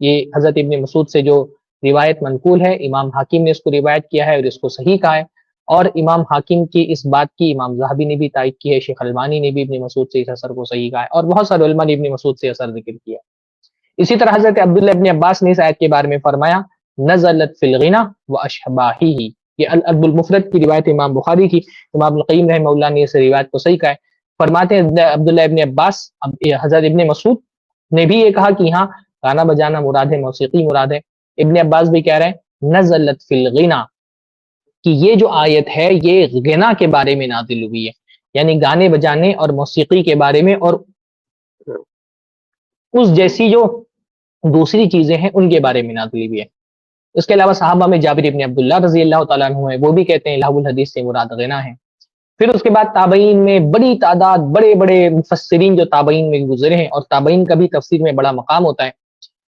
یہ حضرت ابن مسعود سے جو روایت منقول ہے، امام حاکم نے اس کو روایت کیا ہے اور اس کو صحیح کہا ہے، اور امام حاکم کی اس بات کی امام ذہبی نے بھی تائید کی ہے، شیخ البانی نے بھی ابن مسعود سے اس اثر کو صحیح کہا ہے، اور بہت سارے علماء نے ابن مسعود سے اثر ذکر کیا۔ اسی طرح حضرت عبداللہ ابن عباس نے اس آیت کے بارے میں فرمایا نزلت فی الغنا واشباہہ، یہ الادب المفرد کی روایت امام بخاری کی، امام القیم رحمہ اللہ نے اس روایت کو صحیح کہا ہے۔ فرماتے ہیں عبداللہ ابن عباس، حضرت ابن مسعود نے بھی یہ کہا کہ یہاں گانا بجانا مراد ہے، موسیقی مراد ہے۔ ابن عباس بھی کہہ رہے ہیں نزلت فی الغنا، کہ یہ جو آیت ہے یہ غنا کے بارے میں نازل ہوئی ہے، یعنی گانے بجانے اور موسیقی کے بارے میں، اور اس جیسی جو دوسری چیزیں ہیں ان کے بارے میں نازل ہوئی ہے۔ اس کے علاوہ صحابہ میں جابر ابن عبداللہ رضی اللہ تعالیٰ عنہ ہے، وہ بھی کہتے ہیں لہو الحدیث سے مراد غنا ہے۔ پھر اس کے بعد تابعین میں بڑی تعداد، بڑے بڑے مفسرین جو تابعین میں گزرے ہیں، اور تابعین کا بھی تفسیر میں بڑا مقام ہوتا ہے،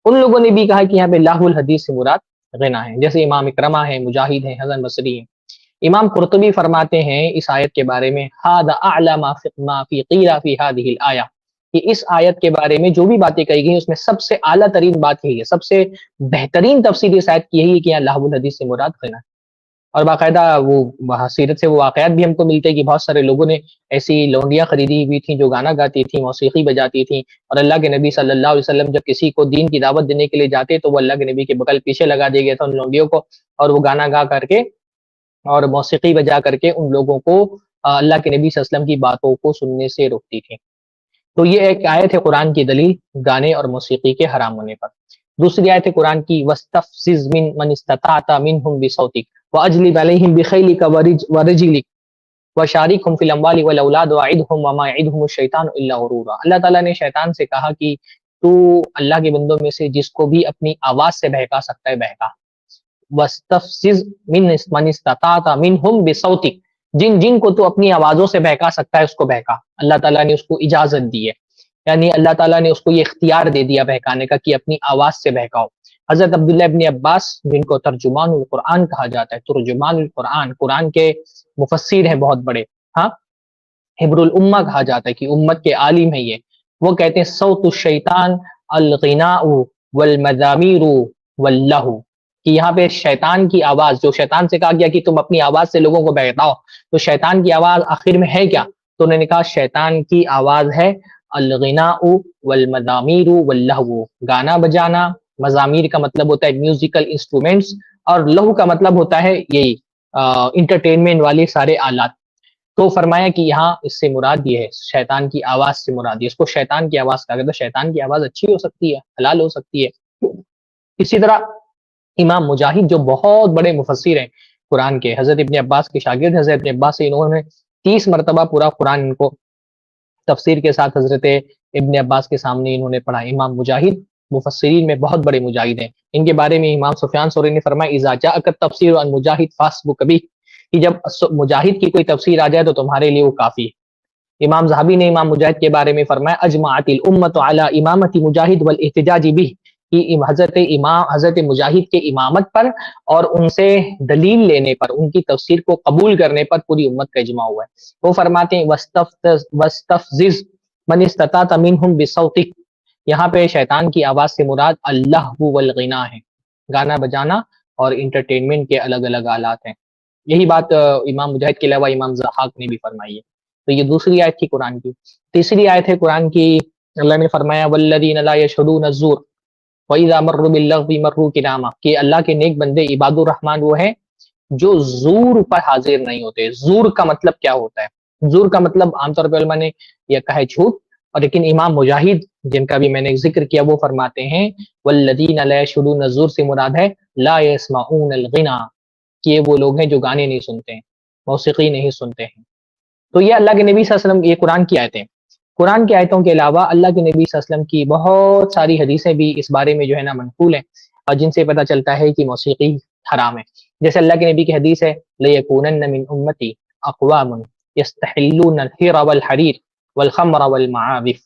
ان لوگوں نے بھی کہا کہ یہاں پہ لہو الحدیث سے مراد غنا ہے، جیسے امام اکرمہ ہے، مجاہد ہیں، حسن بصری ہیں۔ امام قرطبی فرماتے ہیں اس آیت کے بارے میں ھذا اعلی ما فی قیل فی ھذہ الآیہ، کہ اس آیت کے بارے میں جو بھی باتیں کہی گئی اس میں سب سے اعلیٰ ترین بات یہی ہے، سب سے بہترین تفسیر اس آیت کی یہی ہے کہ یہاں لہو الحدیث سے مراد غنا ہے۔ اور باقاعدہ وہ سیرت سے وہ واقعات بھی ہم کو ملتے ہیں کہ بہت سارے لوگوں نے ایسی لونڈیاں خریدی ہوئی تھیں جو گانا گاتی تھیں، موسیقی بجاتی تھیں، اور اللہ کے نبی صلی اللہ علیہ وسلم جب کسی کو دین کی دعوت دینے کے لیے جاتے تو وہ اللہ کے نبی کے بغل پیچھے لگا دیا گیا تھا ان لونڈیوں کو، اور وہ گانا گا کر کے اور موسیقی بجا کر کے ان لوگوں کو اللہ کے نبی صلی اللہ علیہ وسلم کی باتوں کو سننے سے روکتی تھیں۔ تو یہ ایک آیت ہے قرآن کی دلیل گانے اور موسیقی کے حرام ہونے پر۔ دوسری آیت ہے قرآن کی وَاسْتَفْزِزْ مِن اسْتَطَعْتَ مِنْهُمْ بِصَوْتِكَ وَأَجْلِبْ عَلَيْهِمْ بِخَيْلِكَ وَرِجْلِكَ وَشَارِكْهُمْ فِي الْأَمْوَالِ وَالْأَوْلَادِ وَأَعِدْهُمْ وَمَا يَعِدُهُمُ الشَّيْطَانُ إِلَّا غُرُورًا۔ اللہ تعالیٰ نے شیطان سے کہا کہ تو اللہ کے بندوں میں سے جس کو بھی اپنی آواز سے بہکا سکتا ہے بہکا۔ وَاسْتَفْزِزْ مِن اسْتَطَعْتَ مِنْهُمْ بِصَوْتِكَ، جن جن کو تو اپنی آوازوں سے بہکا سکتا ہے اس کو بہکا۔ اللہ تعالیٰ نے اس کو اجازت دی ہے، یعنی اللہ تعالیٰ نے اس کو یہ اختیار دے دیا بہکانے کا کہ اپنی آواز سے بہکاؤ۔ حضرت عبداللہ ابن عباس جن کو ترجمان القرآن کہا جاتا ہے، ترجمان القرآن، قرآن کے مفسر ہیں بہت بڑے، ہاں، حبر الامہ کہا جاتا ہے کہ امت کے عالم ہیں یہ، وہ کہتے ہیں صوت الشیطان الغناء والمزامیر واللہو، کہ یہاں پہ شیطان کی آواز، جو شیطان سے کہا گیا کہ تم اپنی آواز سے لوگوں کو بہکاؤ، تو شیطان کی آواز آخر میں ہے کیا؟ تو انہوں نے کہا شیطان کی آواز ہے الغناء والمزامیر واللہو، گانا بجانا، مزامیر کا مطلب ہوتا ہے میوزیکل انسٹرومنٹس، اور لہو کا مطلب ہوتا ہے یہی انٹرٹینمنٹ والے سارے آلات۔ تو فرمایا کہ یہاں اس سے مراد یہ ہے، شیطان کی آواز سے مراد ہے، اس کو شیطان کی آواز کہا گیا۔ تو شیطان کی آواز اچھی ہو سکتی ہے، حلال ہو سکتی ہے۔ اسی طرح امام مجاہد جو بہت بڑے مفسر ہیں قرآن کے، حضرت ابن عباس کے شاگرد، حضرت ابن عباس سے انہوں نے 30 مرتبہ پورا قرآن ان کو تفسیر کے ساتھ حضرت ابن عباس کے سامنے انہوں نے پڑھا۔ امام مجاہد مفسرین میں بہت بڑے مجاہد ہیں، ان کے بارے میں امام سفیان ثوری نے فرمایا اذا جاءک التفسیر عن مجاہد فحسبک بہ، کہ جب مجاہد کی کوئی تفسیر آ جائے تو تمہارے لیے وہ کافی ہے۔ امام ذہبی نے امام مجاہد کے بارے میں فرمایا اجمعت الامت علی امامت مجاہد والاحتجاج بہ، کہ حضرت مجاہد کے امامت پر اور ان سے دلیل لینے پر، ان کی تفسیر کو قبول کرنے پر پوری امت کا اجماع ہوا ہے۔ وہ فرماتے ہیں وَاسْتَفْزِزْ مَنِ اسْتَطَعْتَ مِنْهُمْ بِصَوْتِكَ، یہاں پہ شیطان کی آواز سے مراد اللہو والغنا ہے، گانا بجانا اور انٹرٹینمنٹ کے الگ الگ آلات ہیں۔ یہی بات امام مجاہد کے علاوہ امام ضحاک نے بھی فرمائی ہے۔ تو یہ دوسری آیت تھی قرآن کی۔ تیسری آیت ہے قرآن کی، اللہ نے فرمایا وَالَّذِينَ لَا يَشْهَدُونَ الزُّورَ وَإِذَا مَرُّوا بِاللَّغْوِ مَرُّوا كِرَامًا، کہ اللہ کے نیک بندے عباد الرحمن وہ ہیں جو زور پر حاضر نہیں ہوتے۔ زور کا مطلب کیا ہوتا ہے؟ زور کا مطلب عام طور پہ علماء نے یہ کہا ہے جھوٹ، اور لیکن امام مجاہد جن کا بھی میں نے ذکر کیا وہ فرماتے ہیں والذین لا یشهدون الزور سے مراد ہے لا یسمعون الغنا، کہ یہ وہ لوگ ہیں جو گانے نہیں سنتے ہیں، موسیقی نہیں سنتے ہیں۔ تو یہ اللہ کے نبی صلی اللہ علیہ وسلم، یہ قرآن کی آیتیں، قرآن کی آیتوں کے علاوہ اللہ کے نبی صلی اللہ علیہ وسلم کی بہت ساری حدیثیں بھی اس بارے میں جو ہے نا منقول ہیں، اور جن سے پتہ چلتا ہے کہ موسیقی حرام ہے۔ جیسے اللہ کے نبی کی حدیث ہے لَيَكُونَنَّ مِنْ أُمَّتِي أَقْوَامٌ يَسْتَحِلُّونَ الْحِرَ وَالْحَرِيرَ وَالْخَمْرَ وَالْمَعَازِفَ،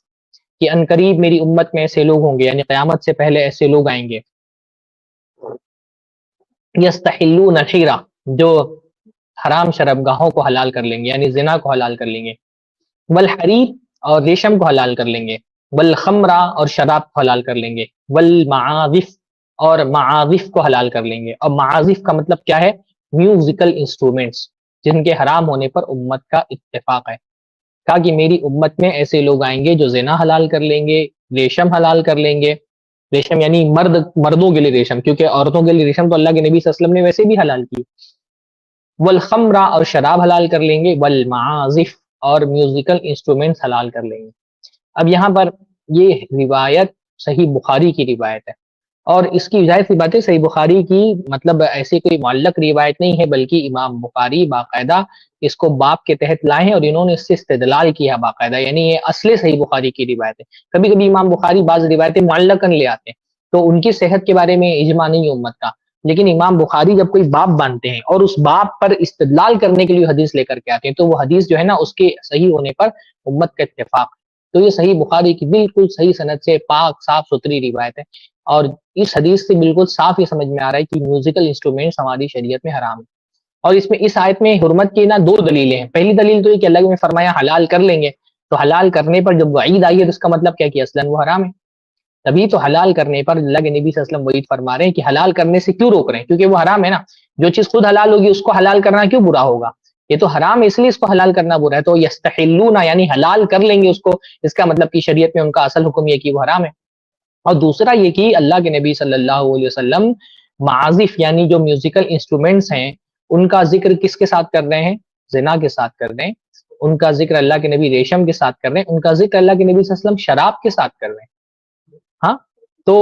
کہ ان قریب میری امت میں ایسے لوگ ہوں گے، یعنی قیامت سے پہلے ایسے لوگ آئیں گے یستحلون الحیرہ، جو حرام شرابگاہوں کو حلال کر لیں گے، یعنی زنا کو حلال کر لیں گے، والحریر اور ریشم کو حلال کر لیں گے، والخمرہ اور شراب کو حلال کر لیں گے، والمعازف اور معازف کو حلال کر لیں گے۔ اور معازف کا مطلب کیا ہے؟ میوزیکل انسٹرومنٹس، جن کے حرام ہونے پر امت کا اتفاق ہے۔ کہا کہ میری امت میں ایسے لوگ آئیں گے جو زنا حلال کر لیں گے، ریشم حلال کر لیں گے، ریشم یعنی مردوں کے لیے ریشم، کیونکہ عورتوں کے لیے ریشم تو اللہ کے نبی صلی اللہ علیہ وسلم نے ویسے بھی حلال کی، والخمرہ اور شراب حلال کر لیں گے، والمعازف اور میوزیکل انسٹرومنٹس حلال کر لیں گے۔ اب یہاں پر یہ روایت صحیح بخاری کی روایت ہے، اور اس کی ظاہر سی بات ہے صحیح بخاری کی مطلب ایسی کوئی معلق روایت نہیں ہے، بلکہ امام بخاری باقاعدہ اس کو باب کے تحت لائے ہیں اور انہوں نے اس سے استدلال کیا باقاعدہ، یعنی یہ اصل صحیح بخاری کی روایت ہے۔ کبھی کبھی امام بخاری بعض روایتیں معلقاً لے آتے ہیں تو ان کی صحت کے بارے میں اجماع نہیں ہے امت کا، لیکن امام بخاری جب کوئی باب باندھتے ہیں اور اس باب پر استدلال کرنے کے لیے حدیث لے کر کے آتے ہیں تو وہ حدیث جو ہے نا اس کے صحیح ہونے پر امت کا اتفاق ہے۔ تو یہ صحیح بخاری کی بالکل صحیح سند سے پاک صاف ستھری روایت ہے، اور اس حدیث سے بالکل صاف یہ سمجھ میں آ رہا ہے کہ میوزیکل انسٹرومنٹس ہماری شریعت میں حرام ہے۔ اور اس آیت میں حرمت کی نا دو دلیلیں ہیں۔ پہلی دلیل تو یہ کہ اللہ نے فرمایا حلال کر لیں گے، تو حلال کرنے پر جب وعید آئی ہے تو اس کا مطلب کیا کہ اصلاً وہ حرام ہے، تبھی تو حلال کرنے پر اللہ کے نبی صلی اللہ علیہ وسلم وعید فرما رہے ہیں کہ حلال کرنے سے کیوں روک رہے ہیں، کیونکہ وہ حرام ہے نا۔ جو چیز خود حلال ہوگی اس کو حلال کرنا کیوں برا ہوگا، یہ تو حرام ہے اس لیے اس کو حلال کرنا برا ہے، تو یستحلون یعنی حلال کر لیں گے اس کو، اس کا مطلب کہ شریعت میں ان کا اصل حکم یہ کہ وہ حرام ہے۔ اور دوسرا یہ کہ اللہ کے نبی صلی اللہ علیہ وسلم معازف یعنی جو میوزیکل انسٹرومنٹس ہیں ان کا ذکر کس کے ساتھ کر رہے ہیں، زنا کے ساتھ کر رہے ہیں، ان کا ذکر اللہ کے نبی ریشم کے ساتھ کر رہے ہیں، ان کا ذکر اللہ کے نبی صلی اللہ علیہ وسلم شراب کے ساتھ کر رہے ہیں۔ ہاں، تو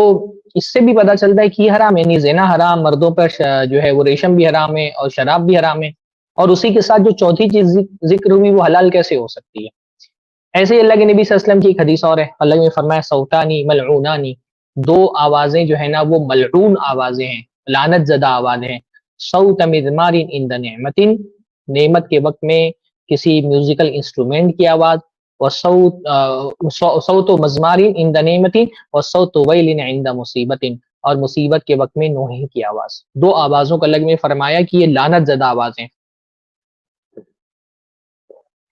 اس سے بھی پتہ چلتا ہے کہ یہ حرام ہے، یعنی زنا حرام، مردوں پر جو ہے وہ ریشم بھی حرام ہے اور شراب بھی حرام ہے، اور اسی کے ساتھ جو چوتھی چیز ذکر ہوئی وہ حلال کیسے ہو سکتی ہے۔ ایسے ہی اللہ کے نبی صلی اللہ علیہ وسلم کی ایک حدیث اور ہے، اللہ نے فرمایا صوتانی ملعونانی، دو آوازیں جو ہے نا وہ ملعون آوازیں ہیں، لعنت زدہ آوازیں ہیں، صوت مزمار عند نعمت، نعمت کے وقت میں کسی میوزیکل انسٹرومنٹ کی آواز، صوت مزمار عند نعمت وصوت ویل عند مصیبت، اور مصیبت کے وقت میں نوحے کی آواز۔ دو آوازوں کو اللہ نے فرمایا کہ یہ لعنت زدہ آوازیں،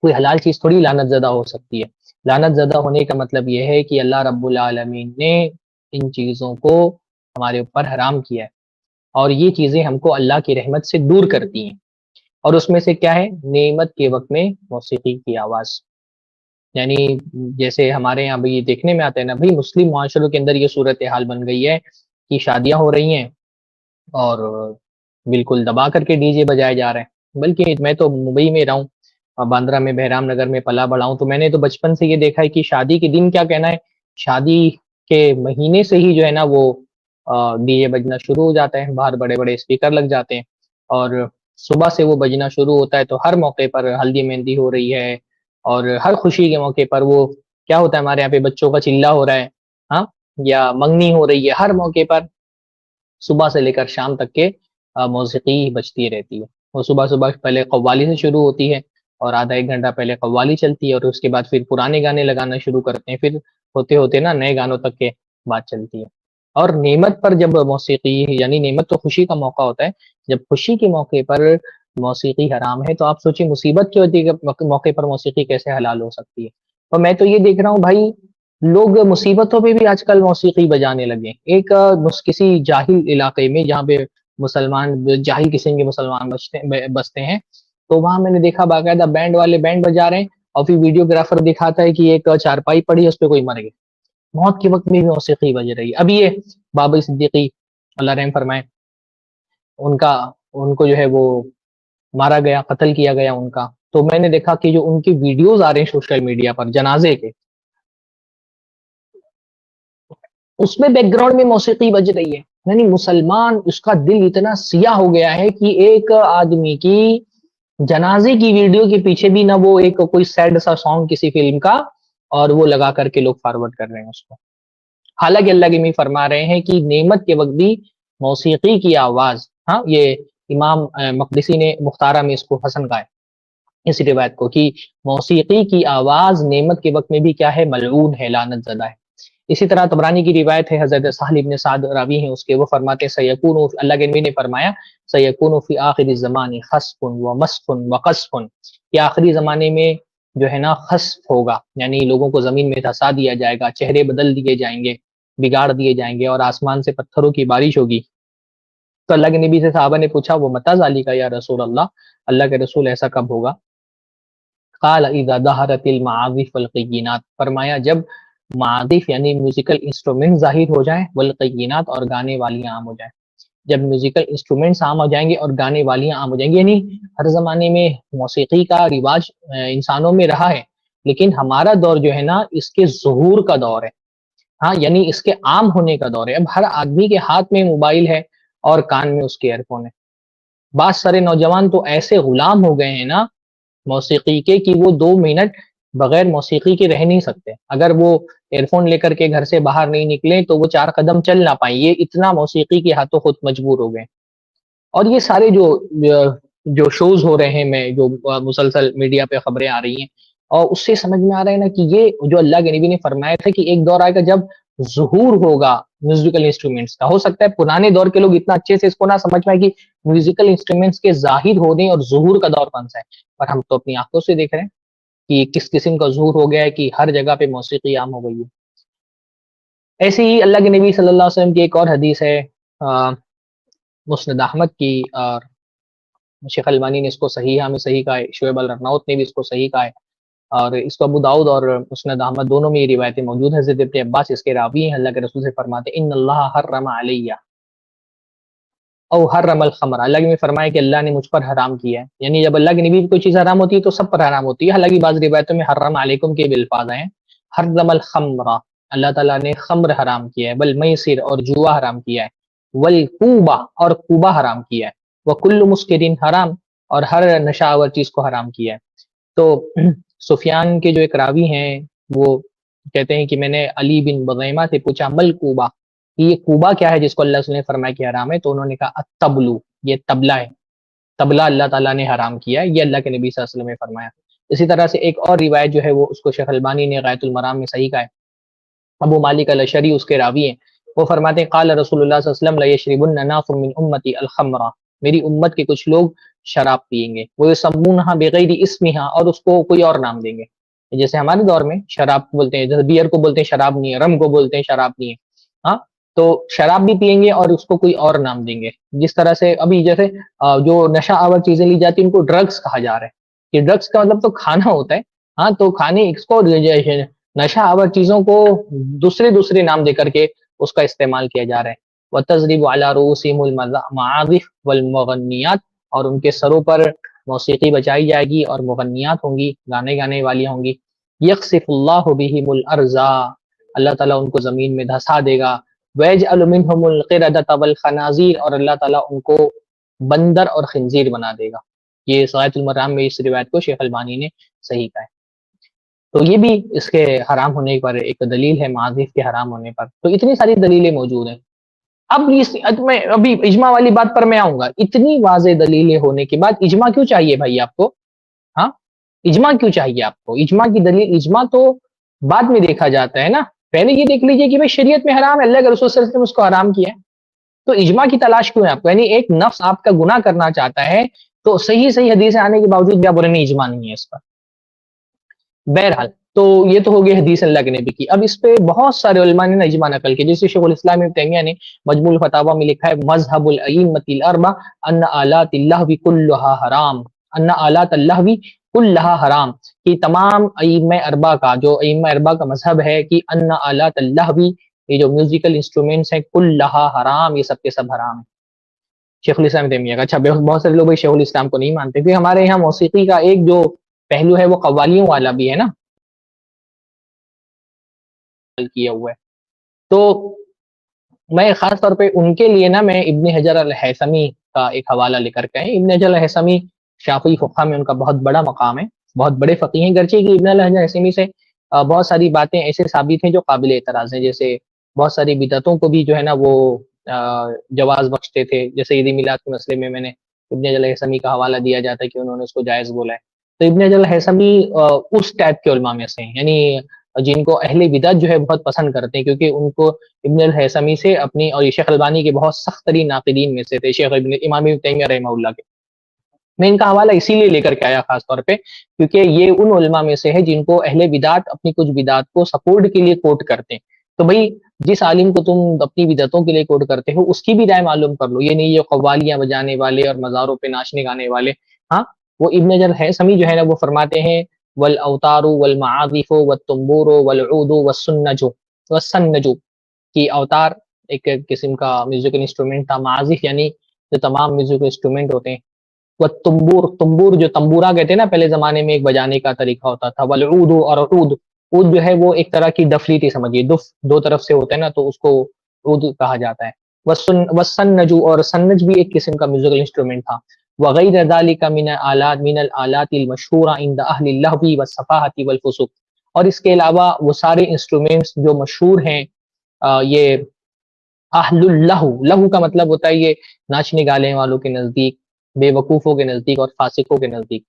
کوئی حلال چیز تھوڑی لعنت زدہ ہو سکتی ہے۔ لعنت زدہ ہونے کا مطلب یہ ہے کہ اللہ رب العالمین نے ان چیزوں کو ہمارے اوپر حرام کیا ہے، اور یہ چیزیں ہم کو اللہ کی رحمت سے دور کرتی ہیں، اور اس میں سے کیا ہے، نعمت کے وقت میں موسیقی کی آواز۔ یعنی جیسے ہمارے یہاں بھی دیکھنے میں آتا ہے نا بھائی، مسلم معاشروں کے اندر یہ صورتحال بن گئی ہے کہ شادیاں ہو رہی ہیں اور بالکل دبا کر کے ڈی جے بجائے جا رہے ہیں۔ بلکہ میں تو ممبئی میں رہا ہوں، باندرا میں بہرام نگر میں پلا بڑھا ہوں، تو میں نے تو بچپن سے یہ دیکھا ہے کہ شادی کے دن کیا کہنا ہے، شادی کے مہینے سے ہی جو ہے نا وہ ڈی جے بجنا شروع ہو جاتا ہے، باہر بڑے بڑے اسپیکر لگ جاتے ہیں، اور صبح سے وہ بجنا شروع ہوتا ہے، تو ہر موقع پر ہلدی مہندی ہو رہی ہے، اور ہر خوشی کے موقع پر وہ کیا ہوتا ہے، ہمارے یہاں پہ بچوں کا چلہ ہو رہا ہے، ہاں، یا منگنی ہو رہی ہے، ہر موقع پر صبح سے لے کر شام تک کے موسیقی بجتی رہتی ہے۔ وہ صبح صبح پہلے قوالی سے شروع ہوتی ہے، اور آدھا ایک گھنٹہ پہلے قوالی چلتی ہے، اور اس کے بعد پھر پرانے گانے لگانا شروع کرتے ہیں، پھر ہوتے ہوتے نا نئے گانوں تک کے بات چلتی ہے۔ اور نعمت پر جب موسیقی، یعنی نعمت تو خوشی کا موقع ہوتا ہے، جب خوشی کے موقع پر موسیقی حرام ہے تو آپ سوچیں مصیبت کے موقع پر موسیقی کیسے حلال ہو سکتی ہے۔ اور میں تو یہ دیکھ رہا ہوں بھائی، لوگ مصیبتوں پہ بھی آج کل موسیقی بجانے لگے۔ ایک کسی جاہل علاقے میں جہاں پہ مسلمان جاہل قسم کے مسلمان بستے ہیں، تو وہاں میں نے دیکھا باقاعدہ بینڈ والے بینڈ بجا رہے ہیں، اور پھر ویڈیوگرافر دکھاتا ہے کہ ایک چارپائی پڑی ہے اس پہ کوئی مر گیا، موت کے وقت میں بھی موسیقی بج رہی ہے۔ ابھی یہ بابا صدیقی اللہ رحم فرمائے، ان کو جو ہے وہ مارا گیا، قتل کیا گیا ان کا، تو میں نے دیکھا کہ جو ان کی ویڈیوز آ رہے ہیں سوشل میڈیا پر جنازے کے، اس میں بیک گراؤنڈ میں موسیقی بج رہی ہے۔ یعنی مسلمان اس کا دل اتنا سیاہ ہو گیا ہے کہ ایک آدمی کی جنازے کی ویڈیو کے پیچھے بھی نہ وہ ایک کوئی سیڈ سا سانگ کسی فلم کا، اور وہ لگا کر کے لوگ فارورڈ کر رہے ہیں اس کو، حالانکہ اللہ کے میں فرما رہے ہیں کہ نعمت کے وقت بھی موسیقی کی آواز، ہاں، یہ امام مقدسی نے مختارہ میں اس کو حسن کہا ہے اس روایت کو، کہ موسیقی کی آواز نعمت کے وقت میں بھی کیا ہے، ملعون ہے، لعنت زدہ ہے۔ اسی طرح طبرانی کی روایت ہے، حضرت سہل بن سعد راوی ہیں اس کے، وہ فرماتے ہیں سیکون، اللہ کے نبی نے فرمایا سیکون فی آخر الزمان خسف و مسخ و قذف، کہ آخری زمانے میں جو ہے نا خسف ہوگا، یعنی لوگوں کو زمین میں دھسا دیا جائے گا، چہرے بدل دیے جائیں گے، بگاڑ دیے جائیں گے، اور آسمان سے پتھروں کی بارش ہوگی۔ تو اللہ کے نبی سے صحابہ نے پوچھا وہ متی ذالک یا رسول اللہ کے رسول ایسا کب ہوگا؟ قال اذا ظہرت المعازف والقینات، فرمایا جب معازف یعنی میوزیکل انسٹرومنٹ ظاہر ہو جائیں، والقینات اور گانے والی عام ہو جائیں۔ جب میوزیکل انسٹرومنٹس عام ہو جائیں گے اور گانے والیاں عام ہو جائیں گی، یعنی ہر زمانے میں موسیقی کا رواج انسانوں میں رہا ہے، لیکن ہمارا دور جو ہے نا اس کے ظہور کا دور ہے، ہاں یعنی اس کے عام ہونے کا دور ہے۔ اب ہر آدمی کے ہاتھ میں موبائل ہے اور کان میں اس کے ایئر فون ہے۔ بعض سارے نوجوان تو ایسے غلام ہو گئے ہیں نا موسیقی کے کہ وہ 2 منٹ بغیر موسیقی کے رہ نہیں سکتے، اگر وہ ایئر فون لے کر کے گھر سے باہر نہیں نکلے تو وہ 4 قدم چل نہ پائیں، یہ اتنا موسیقی کے ہاتھوں خود مجبور ہو گئے۔ اور یہ سارے جو شوز ہو رہے ہیں، میں جو مسلسل میڈیا پہ خبریں آ رہی ہیں، اور اس سے سمجھ میں آ رہا ہے نا کہ یہ جو اللہ کے نبی نے فرمایا تھا کہ ایک دور آئے گا جب ظہور ہوگا میوزیکل انسٹرومنٹس کا۔ ہو سکتا ہے پرانے دور کے لوگ اتنا اچھے سے اس کو نہ سمجھ پائے کہ میوزیکل انسٹرومنٹس کے ظاہر ہونے اور ظہور کا دور کون سا ہے، پر ہم تو اپنی آنکھوں سے دیکھ رہے ہیں کہ کس قسم کا ظہور ہو گیا ہے کہ ہر جگہ پہ موسیقی عام ہو گئی ہے۔ ایسے ہی اللہ کے نبی صلی اللہ علیہ وسلم کی ایک اور حدیث ہے مسند احمد کی، اور شیخ البانی نے اس کو صحیحہ میں صحیح کہا ہے، شعیب الرناؤت نے بھی اس کو صحیح کہا ہے، اور اس کو ابو داؤد اور مسند احمد دونوں میں یہ روایتیں موجود ہیں۔ حضرت ابن عباس اس کے راوی ہیں، اللہ کے رسول سے فرماتے ہیں ان اللہ حرم علیہ او حرم الخمر، اللہ نے فرمایا کہ اللہ نے مجھ پر حرام کیا ہے، یعنی جب اللہ کے نبی کی کوئی چیز حرام ہوتی ہے تو سب پر حرام ہوتی ہے۔ حالانکہ بعض روایتوں میں حرم علیکم کے بھی الفاظ ہیں، حرم الخمر، اللہ تعالیٰ نے خمر حرام کیا ہے، والمیسر اور جوا حرام کیا ہے، والکوبہ اور کوبہ حرام کیا ہے، وکل مسکرین حرام اور ہر نشہ آور چیز کو حرام کیا ہے۔ تو سفیان کے جو ایک راوی ہیں وہ کہتے ہیں کہ میں نے علی بن بغیمہ سے پوچھا مل کوبہ، یہ کوبہ کیا ہے جس کو اللہ صلی اللہ علیہ وسلم نے فرمایا کہ حرام ہے، تو انہوں نے کہا الطبلو، یہ طبلہ ہے، طبلہ اللہ تعالیٰ نے حرام کیا ہے، یہ اللہ کے نبی صلی اللہ علیہ وسلم نے فرمایا۔ اسی طرح سے ایک اور روایت جو ہے وہ اس کو شیخ البانی نے غایۃ المرام میں صحیح کہا ہے، ابو مالک الاشعری اس کے راوی ہیں، وہ فرماتے ہیں قال رسول اللہ صلی اللہ علیہ وسلم لیشربن ناس من امتی الخمر، میری امت کے کچھ لوگ شراب پیئیں گے، وہ یسمونہا بغیر اسمہا، اور اس کو کوئی اور نام دیں گے، جیسے ہمارے دور میں شراب کو بولتے ہیں، جیسے بیئر کو بولتے ہیں شراب نہیں ہے، رم کو بولتے ہیں شراب نہیں ہے، ہاں تو شراب بھی پیئیں گے اور اس کو کوئی اور نام دیں گے۔ جس طرح سے ابھی جیسے جو نشہ آور چیزیں لی جاتی ہیں ان کو ڈرگس کہا جا رہا ہے، کہ ڈرگس کا مطلب تو کھانا ہوتا ہے، ہاں تو کھانے اس کو نشہ آور چیزوں کو دوسرے نام دے کر کے اس کا استعمال کیا جا رہا ہے۔ وَتَضْرِبُ عَلَىٰ رُؤُوسِهِمُ الْمَعَازِفُ وَالْمُغَنِّيَاتُ، اور ان کے سروں پر موسیقی بجائی جائے گی اور مغنیات ہوں گی، گانے والیاں ہوں گی۔ یخسف اللہ بہم الارض، اللہ تعالیٰ ان کو زمین میں دھسا دے گا۔ ویجعل منہم القردۃ والخنازیر، اور اللہ تعالیٰ ان کو بندر اور خنزیر بنا دے گا۔ یہ غایۃ المرام میں اس روایت کو شیخ البانی نے صحیح کہا ہے۔ تو یہ بھی اس کے حرام ہونے پر ایک دلیل ہے، معازف کے حرام ہونے پر۔ تو اتنی ساری دلیلیں موجود ہیں۔ اب میں ابھی اجماع والی بات پر میں آؤں گا، اتنی واضح دلیلیں ہونے کے بعد اجماع کیوں چاہیے بھائی آپ کو؟ ہاں اجماع کیوں چاہیے آپ کو؟ اجماع کی دلیل، اجماع تو بعد میں دیکھا جاتا ہے نا، پہلے یہ دیکھ لیجئے کہ بھائی شریعت میں حرام ہے، اللہ کے رسول صلی اللہ علیہ وسلم نے اس کو حرام کیا ہے، تو اجماع کی تلاش کیوں ہے آپ کو؟ یعنی ایک نفس آپ کا گناہ کرنا چاہتا ہے تو صحیح حدیثیں آنے کے باوجود کیا بولے نہیں اجماع نہیں ہے اس پر۔ بہرحال تو یہ تو ہو گئی حدیث اللہ کے نبی کی۔ اب اس پہ بہت سارے علماء نے اجماع نقل کی، جیسے شیخ الاسلام ابن تیمیہ نے مجموع الفتاوی میں لکھا ہے مذہب الائمۃ الاربعہ ان آلات اللہو کلھا حرام، ان آلات اللہو کلھا حرام، کہ تمام ائمہ اربعہ کا، جو ائمہ اربعہ کا مذہب ہے کہ ان آلات اللہو، یہ جو میوزیکل انسٹرومنٹس ہیں، کلھا حرام، یہ سب کے سب حرام ہیں۔ شیخ الاسلام ابن تیمیہ کا، اچھا بہت سارے لوگ شیخ الاسلام کو نہیں مانتے، کیونکہ ہمارے یہاں موسیقی کا ایک جو پہلو ہے وہ قوالیوں والا بھی ہے نا، کیا ہوا ہے۔ تو میں خاص طور پہ ان کے لیے نا میں ابن حجر الہیثمی کا ایک حوالہ لے کر کے، ابن حجر الہیثمی شافعی فقہ میں ان کا بہت بڑا مقام ہے، بہت بڑے فقیہ ہیں، گرچہ کہ ابن حجر الہیثمی سے بہت ساری باتیں ایسے ثابت ہیں جو قابل اعتراض ہیں، جیسے بہت ساری بدعتوں کو بھی جو ہے نا وہ جواز بخشتے تھے، جیسے عید میلاد کے مسئلے میں نے ابن حجر الہیثمی کا حوالہ دیا جاتا ہے کہ انہوں نے اس کو جائز بولا ہے۔ تو ابن حجر الہیثمی اس ٹائپ کے علماء میں سے ہیں، یعنی جن کو اہل بدعت جو ہے بہت پسند کرتے ہیں، کیونکہ ان کو ابن الہیثمی سے اپنی، اور شیخ البانی کے بہت سخت ترین ناقدین میں سے تھے، شیخ امام ابن تیمیہ رحمہ اللہ کے۔ میں ان کا حوالہ اسی لیے لے کر کے آیا خاص طور پہ کیونکہ یہ ان علماء میں سے ہے جن کو اہل بدعت اپنی کچھ بدعت کو سپورٹ کے لیے کوٹ کرتے ہیں۔ تو بھائی جس عالم کو تم اپنی بدعتوں کے لیے کوٹ کرتے ہو اس کی بھی رائے معلوم کر لو، یہ نہیں یہ قوالیاں بجانے والے اور مزاروں پہ ناچنے گانے والے، ہاں وہ ابن حجر الہیثمی جو ہے نا وہ فرماتے ہیں والاوتار والمعازف والتنبور والعود والسنج، کی اوتار ایک قسم کا میوزیکل انسٹرومنٹ تھا. معازف یعنی جو تمام میوزیکل انسٹرومنٹ ہوتے ہیں. وہ تنبور جو تمبورا کہتے ہیں نا پہلے زمانے میں ایک بجانے کا طریقہ ہوتا تھا. والعود اور عود، عود جو ہے وہ ایک طرح کی دفلی تھی سمجھیے، دف دو طرف سے ہوتا ہے نا تو اس کو عود کہا جاتا ہے. والسنج، اور سنج بھی ایک قسم کا میوزیکل انسٹرومنٹ تھا. وغیر ذالک من الآلات المشہورہ عند اہل اللہو والصفاحۃ والفسوق. اور اس کے علاوہ وہ سارے انسٹرومنٹس جو مشہور ہیں یہ اہل اللہو، لہو کا مطلب ہوتا ہے یہ ناچنے گانے والوں کے نزدیک، بے وقوفوں کے نزدیک اور فاسقوں کے نزدیک.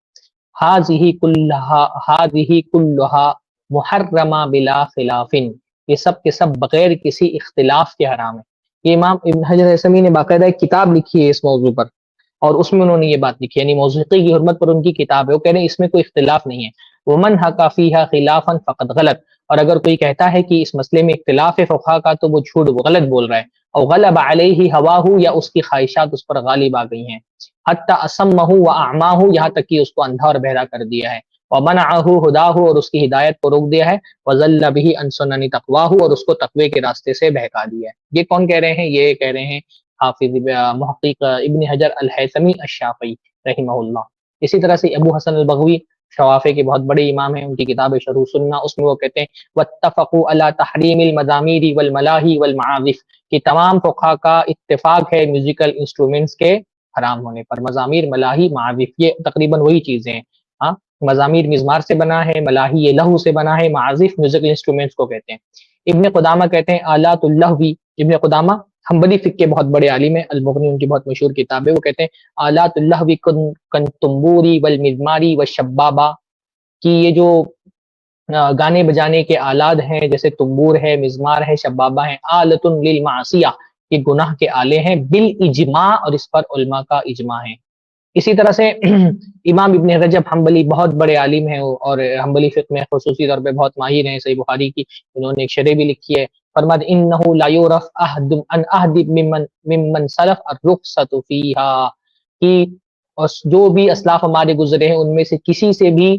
ہذہ کلھا محرمہ بلا خلاف، یہ سب کے سب بغیر کسی اختلاف کے حرام ہے. یہ امام ابن حجر الہیثمی نے باقاعدہ ایک کتاب لکھی ہے اس موضوع پر، اور اس میں انہوں نے یہ بات لکھی، یعنی موسیقی کی حرمت پر ان کی کتاب ہے. وہ کہہ رہے ہیں اس میں کوئی اختلاف نہیں ہے. ومن حکا فیہا خلافا فقد غلط، اور اگر کوئی کہتا ہے کہ اس مسئلے میں اختلاف ہے فقہا کا تو وہ جھوٹ، وہ غلط بول رہا ہے. او غلب علیہ ہواہ، یا اس کی خواہشات اس پر غالب آ گئی ہیں. حتی اسمہ واعماہ، یہاں تک کہ اس کو اندھا اور بہرا کر دیا ہے. ومنعہ ہداہ، اور اس کی ہدایت کو روک دیا ہے. وضل بہ عن سنن تقواہ، اور اس کو تقوی کے راستے سے بہکا دیا ہے. یہ کون کہہ رہے ہیں؟ یہ کہہ رہے ہیں حافظ محقق ابن حجر الہیثمی الشافعی رحمہ اللہ. اسی طرح سے ابو حسن البغوی شوافی کے بہت بڑے امام ہیں، ان کی کتاب شرح سنہ، اس میں وہ کہتے ہیں واتفقوا علی تحریم المزامیر والملاہی والمعازف، کہ تمام فقہا کا اتفاق ہے میوزیکل انسٹرومنٹس کے حرام ہونے پر. مزامیر، ملاہی، معازف، یہ تقریباً وہی چیزیں ہیں. ہاں، مزامیر مزمار سے بنا ہے، ملاہی یہ لہو سے بنا ہے، معازف میوزیکل انسٹرومنٹس کو کہتے ہیں. ابن قدامہ کہتے ہیں آلات اللہوی، ابن قدامہ حنبلی فقہ کے بہت بڑے عالم ہیں، المغنی ان کی بہت مشہور کتاب ہے، وہ کہتے ہیں آلات اللہوی کنتمبوری والمزماری والشبابہ، کہ یہ جو گانے بجانے کے آلات ہیں جیسے تنبور ہے، مزمار ہے، شبابہ ہیں، آلۃ للمعصیہ، یہ گناہ کے آلے ہیں، بالاجماع، اور اس پر علماء کا اجماع ہے. اسی طرح سے امام ابن رجب حنبلی بہت بڑے عالم ہیں، اور حنبلی فقہ میں خصوصی طور پہ بہت ماہر ہیں. صحیح بخاری کی انہوں نے ایک شرح بھی لکھی ہے. فرماتے انہ لا یعرف احد عن احد ممن سلف الرخصۃ فیہا، کہ جو بھی اسلاف ہمارے گزرے ہیں ان میں سے کسی سے بھی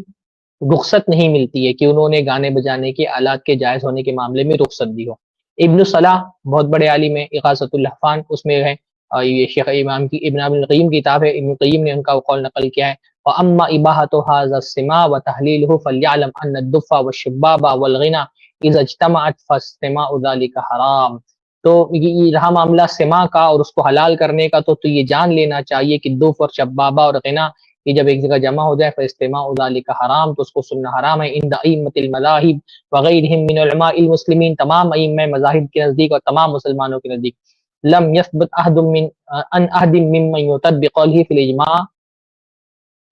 رخصت نہیں ملتی ہے کہ انہوں نے گانے بجانے کے آلات کے جائز ہونے کے معاملے میں رخصت دی ہو. ابن صلاح بہت بڑے عالم ہیں، اغاثۃ اللحفان اس میں ہے، یہ شیخ امام کی ابن ابی القیم کی کتاب ہے، ابن القیم نے ان کا قول نقل کیا ہے. واما اباحۃ ھذا السماع وتحلیلہ فلیعلم ان الدف والشباب والغنى اذا اجتمعت فاستماع ذلك حرام. تو یہ رہا معاملہ سماع کا اور اس کو حلال کرنے کا، تو یہ جان لینا چاہیے کہ دف اور شبابہ اور غنا یہ جب ایک جگہ جمع ہو جائے فاستماع ذلك حرام، تو اس کو سننا حرام ہے. عند ائمۃ المذاہب وغیرہم من علماء المسلمین، تمام ائمہ مذاہب کے نزدیک اور تمام مسلمانوں کے نزدیک، لم يثبت احد من ان احد ممن يعتد بقوله في الاجماع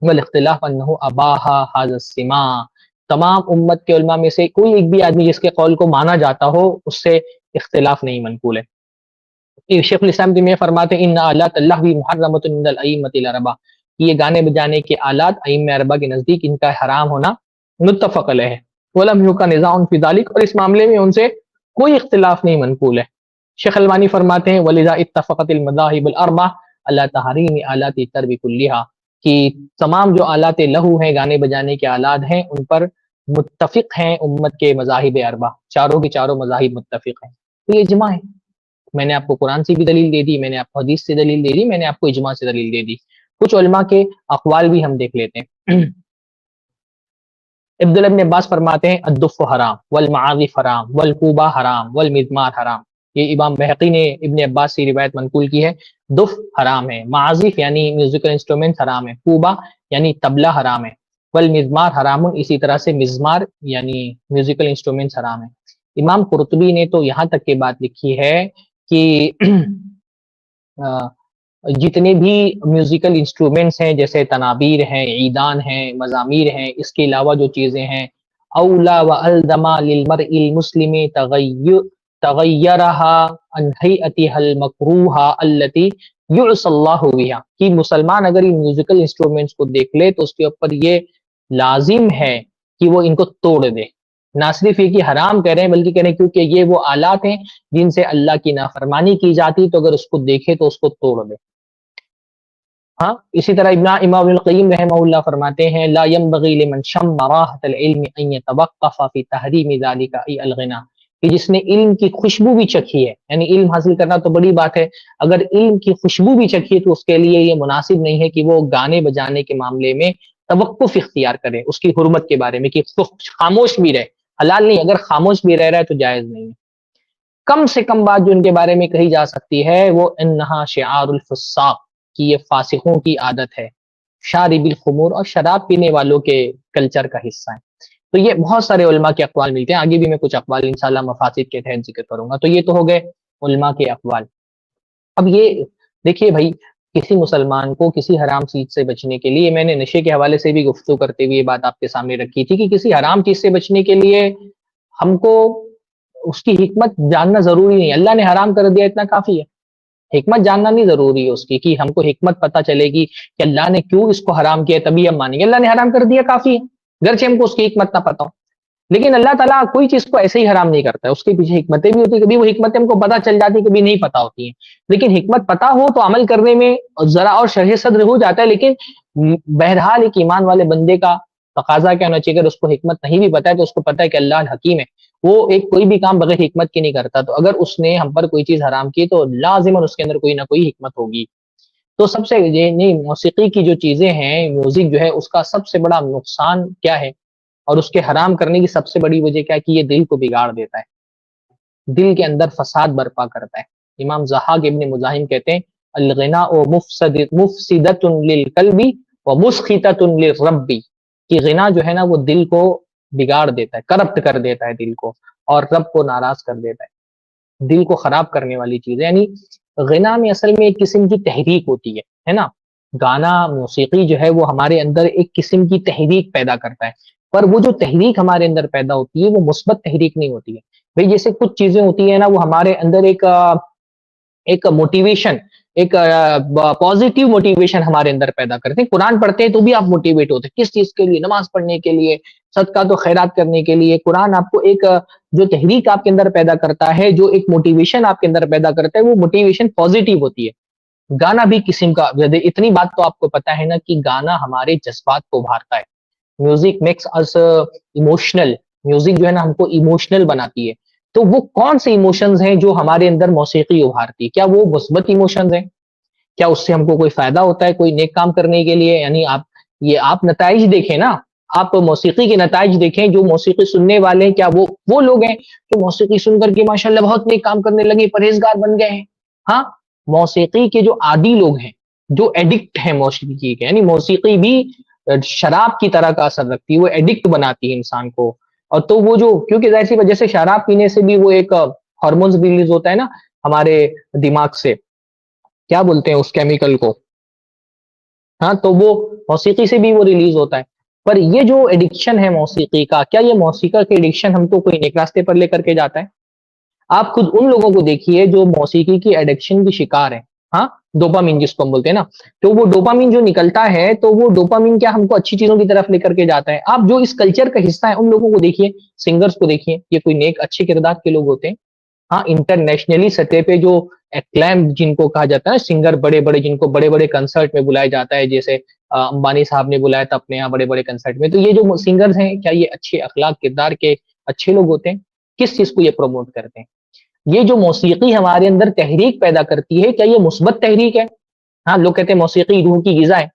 والاختلاف انه اباح هذا السماع، تمام امت کے علماء میں سے کوئی ایک بھی آدمی جس کے قول کو مانا جاتا ہو اس سے اختلاف نہیں منقول ہے. شیخ الاسلام تیمیہ فرماتے ہیں ان آلات اللہ محرمۃ عند الائمۃ الاربعہ، یہ گانے بجانے کے آلات ائمہ اربعہ کے نزدیک ان کا حرام ہونا متفق علیہ ہے. ولم یوقع نزاع فی ذلک، اور اس معاملے میں ان سے کوئی اختلاف نہیں منقول ہے. شیخ البانی فرماتے ہیں ولذا اتفقت المذاہب الاربعہ علی تحریم آلات الطرب کلیہا، کہ تمام جو آلات لہو ہیں، گانے بجانے کے آلات ہیں، ان پر متفق ہیں امت کے مذاہب اربعہ، چاروں کے چاروں مذاہب متفق ہیں. تو یہ اجماع ہے. میں نے آپ کو قرآن سے بھی دلیل دے دی، میں نے آپ کو حدیث سے دلیل دے دی، میں نے آپ کو اجماع سے دلیل دے دی. کچھ علماء کے اقوال بھی ہم دیکھ لیتے ہیں. عبداللہ ابن عباس فرماتے ہیں الدف حرام والمعازف حرام والقوبہ حرام والمزمار حرام. یہ امام بہقی نے ابن عباس سے روایت منقول کی ہے. دف حرام ہے، معازف یعنی میوزیکل انسٹرومنٹ حرام ہے، قوبہ یعنی طبلہ حرام ہے، والمزمار حرام، اسی طرح سے مزمار یعنی میوزیکل انسٹرومنٹس حرام ہے. امام قرطبی نے تو یہاں تک کی بات لکھی ہے کہ جتنے بھی میوزیکل انسٹرومنٹس ہیں جیسے تنابیر ہیں، عیدان ہیں، مزامیر ہیں، اس کے علاوہ جو چیزیں ہیں اولا و الزما للمرء المسلم تغیرها عن هیئتها المکروہہ التي یعصی اللہ بها، کہ مسلمان اگر ان میوزیکل انسٹرومنٹس کو دیکھ لے تو اس کے اوپر یہ لازم ہے کہ وہ ان کو توڑ دے. نہ صرف یہ کہ حرام کہہ رہے ہیں بلکہ کہہ رہے ہیں کیونکہ یہ وہ آلات ہیں جن سے اللہ کی نافرمانی کی جاتی، تو اگر اس کو دیکھے تو اس کو توڑ دے. ہاں، اسی طرح امام ابن القیم رحمہ اللہ فرماتے ہیں لا ينبغي لمن شم راحة العلم ان يتوقف في تحریم ذلك ای الغنا، کہ جس نے علم کی خوشبو بھی چکھی ہے، یعنی علم حاصل کرنا تو بڑی بات ہے، اگر علم کی خوشبو بھی چکھی ہے تو اس کے لیے یہ مناسب نہیں ہے کہ وہ گانے بجانے کے معاملے میں توقف اختیار کرے اس کی حرمت کے بارے میں، کہ خاموش بھی رہے، حلال نہیں، اگر خاموش بھی رہ رہا ہے تو جائز نہیں ہے۔ کم سے کم بات جو ان کے بارے میں کہی جا سکتی ہے وہ انہا شعار الفساق، کہ یہ فاسقوں کی عادت ہے، شارب الخمور، اور شراب پینے والوں کے کلچر کا حصہ ہے۔ تو یہ بہت سارے علماء کے اقوال ملتے ہیں، آگے بھی میں کچھ اقوال انشاءاللہ مفاسد کے تحت ذکر کروں گا۔ تو یہ تو ہو گئے علماء کے اقوال۔ اب یہ دیکھیے بھائی، کسی مسلمان کو کسی حرام چیز سے بچنے کے لیے، میں نے نشے کے حوالے سے بھی گفتگو کرتے ہوئے یہ بات آپ کے سامنے رکھی تھی، کہ کسی حرام چیز سے بچنے کے لیے ہم کو اس کی حکمت جاننا ضروری نہیں، اللہ نے حرام کر دیا اتنا کافی ہے، حکمت جاننا نہیں ضروری ہے اس کی، کہ ہم کو حکمت پتہ چلے گی کہ اللہ نے کیوں اس کو حرام کیا تبھی ہم مانیں گے، اللہ نے حرام کر دیا کافی ہے، گرچہ ہم کو اس کی حکمت نہ پتہ ہو۔ لیکن اللہ تعالیٰ کوئی چیز کو ایسے ہی حرام نہیں کرتا ہے، اس کے پیچھے حکمتیں بھی ہوتی ہیں، کبھی وہ حکمتیں ہم کو پتہ چل جاتی ہیں، کبھی نہیں پتہ ہوتی ہیں، لیکن حکمت پتہ ہو تو عمل کرنے میں ذرا اور شرح صدر ہو جاتا ہے۔ لیکن بہرحال ایک ایمان والے بندے کا تقاضا کیا ہونا چاہیے، اگر اس کو حکمت نہیں بھی پتہ ہے تو اس کو پتہ ہے کہ اللہ حکیم ہے، وہ ایک کوئی بھی کام بغیر حکمت کے نہیں کرتا، تو اگر اس نے ہم پر کوئی چیز حرام کی تو لازماً اس کے اندر کوئی نہ کوئی حکمت ہوگی۔ تو سب سے یہ نہیں، موسیقی کی جو چیزیں ہیں، میوزک جو ہے، اس کا سب سے بڑا نقصان کیا ہے اور اس کے حرام کرنے کی سب سے بڑی وجہ کیا ہے، کہ یہ دل کو بگاڑ دیتا ہے، دل کے اندر فساد برپا کرتا ہے۔ امام ضحاک ابن مزاحم کہتے ہیں الغناء مفسدۃ للقلب ومسخطۃ للرب، کہ غنا جو ہے نا وہ دل کو بگاڑ دیتا ہے، کرپٹ کر دیتا ہے دل کو، اور رب کو ناراض کر دیتا ہے، دل کو خراب کرنے والی چیز ہے۔ یعنی غنا میں اصل میں ایک قسم کی تحریک ہوتی ہے نا، گانا موسیقی جو ہے وہ ہمارے اندر ایک قسم کی تحریک پیدا کرتا ہے، پر وہ جو تحریک ہمارے اندر پیدا ہوتی ہے وہ مثبت تحریک نہیں ہوتی ہے بھئی۔ جیسے کچھ چیزیں ہوتی ہیں نا، وہ ہمارے اندر ایک موٹیویشن، ایک پازیٹیو موٹیویشن ہمارے اندر پیدا کرتے ہیں۔ قرآن پڑھتے ہیں تو بھی آپ موٹیویٹ ہوتے ہیں، کس چیز کے لیے؟ نماز پڑھنے کے لیے، صدقات و خیرات کرنے کے لیے۔ قرآن آپ کو ایک جو تحریک آپ کے اندر پیدا کرتا ہے، جو ایک موٹیویشن آپ کے اندر پیدا کرتا ہے، وہ موٹیویشن پازیٹیو ہوتی ہے۔ گانا بھی قسم کا، اتنی بات تو آپ کو پتا ہے نا کہ گانا ہمارے جذبات کو ابھارتا ہے۔ میوزک میکس اس ایموشنل، میوزک جو ہے نا ہم کو ایموشنل بناتی ہے۔ تو وہ کون سے ایموشنز ہیں جو ہمارے اندر موسیقی ابھارتی ہے؟ کیا وہ مثبت ایموشنز ہیں؟ کیا اس سے ہم کو کوئی فائدہ ہوتا ہے کوئی نیک کام کرنے کے لیے؟ یعنی آپ نتائج دیکھیں نا، آپ موسیقی کے نتائج دیکھیں، جو موسیقی سننے والے ہیں، کیا وہ لوگ ہیں جو موسیقی سن کر کے ماشاءاللہ بہت نیک کام کرنے لگے، پرہیزگار بن گئے ہیں؟ ہاں، موسیقی کے جو عادی لوگ ہیں، جو ایڈکٹ ہیں موسیقی کے، یعنی موسیقی بھی شراب کی طرح کا اثر رکھتی ہے، وہ ایڈکٹ بناتی ہے انسان کو۔ اور تو وہ جو، کیونکہ ظاہر سی وجہ سے شراب پینے سے بھی وہ ایک ہارمونز ریلیز ہوتا ہے نا ہمارے دماغ سے، کیا بولتے ہیں اس کیمیکل کو، ہاں، تو وہ موسیقی سے بھی وہ ریلیز ہوتا ہے۔ پر یہ جو ایڈکشن ہے موسیقی کا، کیا یہ موسیقی کے ایڈکشن ہم کو کوئی نیک راستے پر لے کر کے جاتا ہے؟ آپ خود ان لوگوں کو دیکھیے جو موسیقی کی ایڈکشن کی شکار ہیں، ہاں، ڈوپامین جس کو ہم بولتے ہیں نا، تو وہ ڈوپامین جو نکلتا ہے، تو وہ ڈوپامین کیا ہم کو اچھی چیزوں کی طرف لے کر کے جاتا ہے؟ آپ جو اس کلچر کا حصہ ہیں ان لوگوں کو دیکھیے، سنگرز کو دیکھیے، یہ کوئی نیک اچھے کردار کے لوگ ہوتے ہیں؟ ہاں، انٹرنیشنلی سطح پہ جو ایکلیم جن کو کہا جاتا ہے، سنگر بڑے بڑے، جن کو بڑے بڑے کنسرٹ میں بلایا جاتا ہے، جیسے امبانی صاحب نے بلایا تھا اپنے یہاں بڑے بڑے کنسرٹ میں، تو یہ جو سنگرز ہیں، کیا یہ اچھے اخلاق کردار کے اچھے لوگ ہوتے ہیں؟ کس چیز کو یہ پروموٹ کرتے ہیں؟ یہ جو موسیقی ہمارے اندر تحریک پیدا کرتی ہے، کیا یہ مثبت تحریک ہے؟ ہاں، لوگ کہتے ہیں موسیقی روح کی غذا ہے،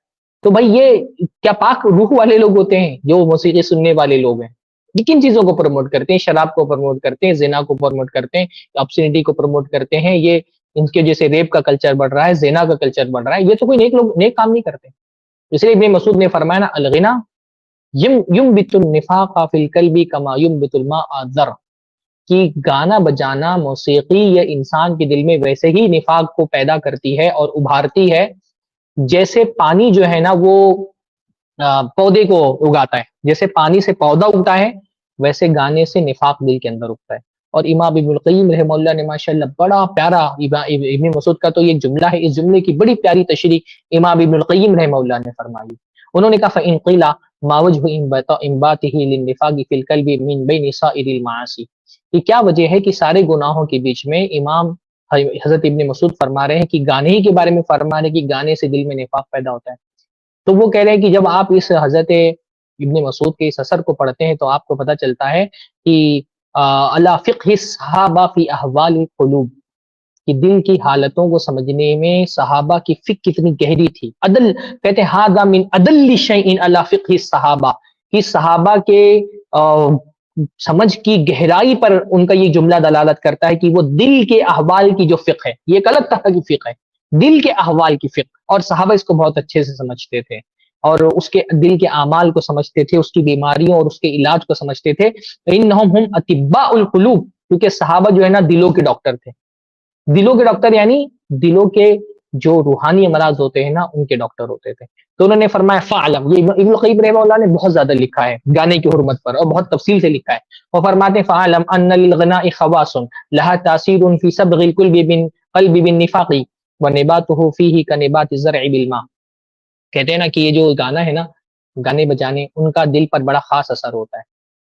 تو بھائی یہ کیا پاک روح والے لوگ ہوتے ہیں جو موسیقی سننے والے لوگ ہیں؟ یہ کن چیزوں کو پروموٹ کرتے ہیں؟ شراب کو پروموٹ کرتے ہیں، زنا کو پروموٹ کرتے ہیں، obscenity کو پروموٹ کرتے ہیں، یہ ان کے جیسے ریپ کا کلچر بڑھ رہا ہے، زنا کا کلچر بڑھ رہا ہے، یہ تو کوئی نیک لوگ نیک کام نہیں کرتے۔ اس لیے ابن مسعود نے فرمایا نا، الغنا ينبت النفاق في القلب كما ينبت الماء الزرع، کہ گانا بجانا، موسیقی، یہ انسان کے دل میں ویسے ہی نفاق کو پیدا کرتی ہے اور ابھارتی ہے، جیسے پانی جو ہے نا وہ پودے کو اگاتا ہے، جیسے پانی سے پودا اگتا ہے، ویسے گانے سے نفاق دل کے اندر اگتا ہے۔ اور امام ابن القیم رحمہ اللہ نے ماشاءاللہ بڑا پیارا، ابن مسعود کا تو یہ جملہ ہے، اس جملے کی بڑی پیاری تشریح امام ابن القیم رحمہ اللہ نے فرمائی۔ انہوں نے کہا فَإِن قِيلَ مَا وَجْهُ إِنْبَاتِهِ لِلنِّفَاقِ فِي الْقَلْبِ مِنْ بَيْنِ سَائِرِ الْمَعَاصِي، کہ کیا وجہ ہے کہ سارے گناہوں کے بیچ میں امام حضرت ابن مسعود فرما رہے ہیں کہ گانے ہی کے بارے میں فرما رہے ہیں کہ گانے سے دل میں نفاق پیدا ہوتا ہے؟ تو وہ کہہ رہے ہیں کہ جب آپ اس حضرت ابن مسعود کے اس اثر کو پڑھتے ہیں تو آپ کو پتہ چلتا ہے کہ علی فقہ الصحابہ فی احوال القلوب، کہ دل کی حالتوں کو سمجھنے میں صحابہ کی فکر کتنی گہری تھی. عدل کہتے ہیں ھذا من عدل شیء علی فقہ الصحابہ، کہ صحابہ کے سمجھ کی گہرائی پر ان کا یہ جملہ دلالت کرتا ہے کہ وہ دل کے احوال کی جو فقہ ہے، یہ ایک الگ طرح کی فقہ ہے، دل کے احوال کی فقہ، اور صحابہ اس کو بہت اچھے سے سمجھتے تھے اور اس کے دل کے اعمال کو سمجھتے تھے، اس کی بیماریوں اور اس کے علاج کو سمجھتے تھے. انہم ہم اطباء القلوب، کیونکہ صحابہ جو ہے نا دلوں کے ڈاکٹر تھے. دلوں کے ڈاکٹر یعنی دلوں کے جو روحانی امراض ہوتے ہیں نا ان کے ڈاکٹر ہوتے تھے. تو انہوں نے فرمایا فعلم، یہ ابن القیم رحمہ اللہ نے بہت زیادہ لکھا ہے گانے کی حرمت پر اور بہت تفصیل سے لکھا ہے. وہ فرماتے ہیں فعلم ان للغناء خواص لها تاثیر فی صبغ القلب بالقلب بالنفاق ونباته فيه كنبات الزرع بالماء. کہتے ہیں نا کہ یہ جو گانا ہے نا، گانے بجانے، ان کا دل پر بڑا خاص اثر ہوتا ہے.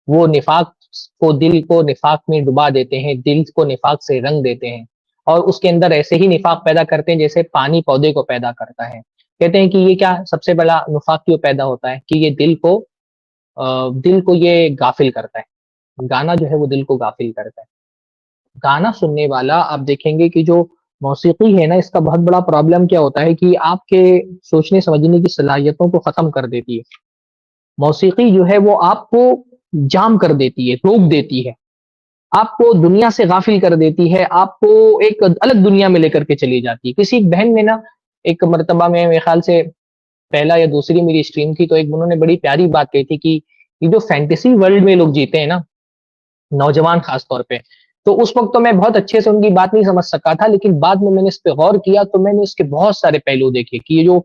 وہ نفاق کو، دل کو نفاق میں ڈبا دیتے ہیں، دل کو نفاق سے رنگ دیتے ہیں اور اس کے اندر ایسے ہی نفاق پیدا کرتے ہیں جیسے پانی پودے کو پیدا کرتا ہے. کہتے ہیں کہ یہ کیا سب سے بڑا نفاق کیوں پیدا ہوتا ہے کہ یہ دل کو یہ غافل کرتا ہے. گانا جو ہے وہ دل کو غافل کرتا ہے. گانا سننے والا آپ دیکھیں گے کہ جو موسیقی ہے نا، اس کا بہت بڑا پرابلم کیا ہوتا ہے کہ آپ کے سوچنے سمجھنے کی صلاحیتوں کو ختم کر دیتی ہے. موسیقی جو ہے وہ آپ کو جام کر دیتی ہے، روک دیتی ہے، آپ کو دنیا سے غافل کر دیتی ہے، آپ کو ایک الگ دنیا میں لے کر کے چلی جاتی ہے. کسی ایک بہن نے نا ایک مرتبہ میں میرے خیال سے پہلا یا دوسری میری اسٹریم تھی، تو ایک انہوں نے بڑی پیاری بات کہی تھی کہ یہ جو فینٹیسی ورلڈ میں لوگ جیتے ہیں نا، نوجوان خاص طور پہ، تو اس وقت تو میں بہت اچھے سے ان کی بات نہیں سمجھ سکا تھا، لیکن بعد میں نے اس پہ غور کیا تو میں نے اس کے بہت سارے پہلو دیکھے کہ یہ جو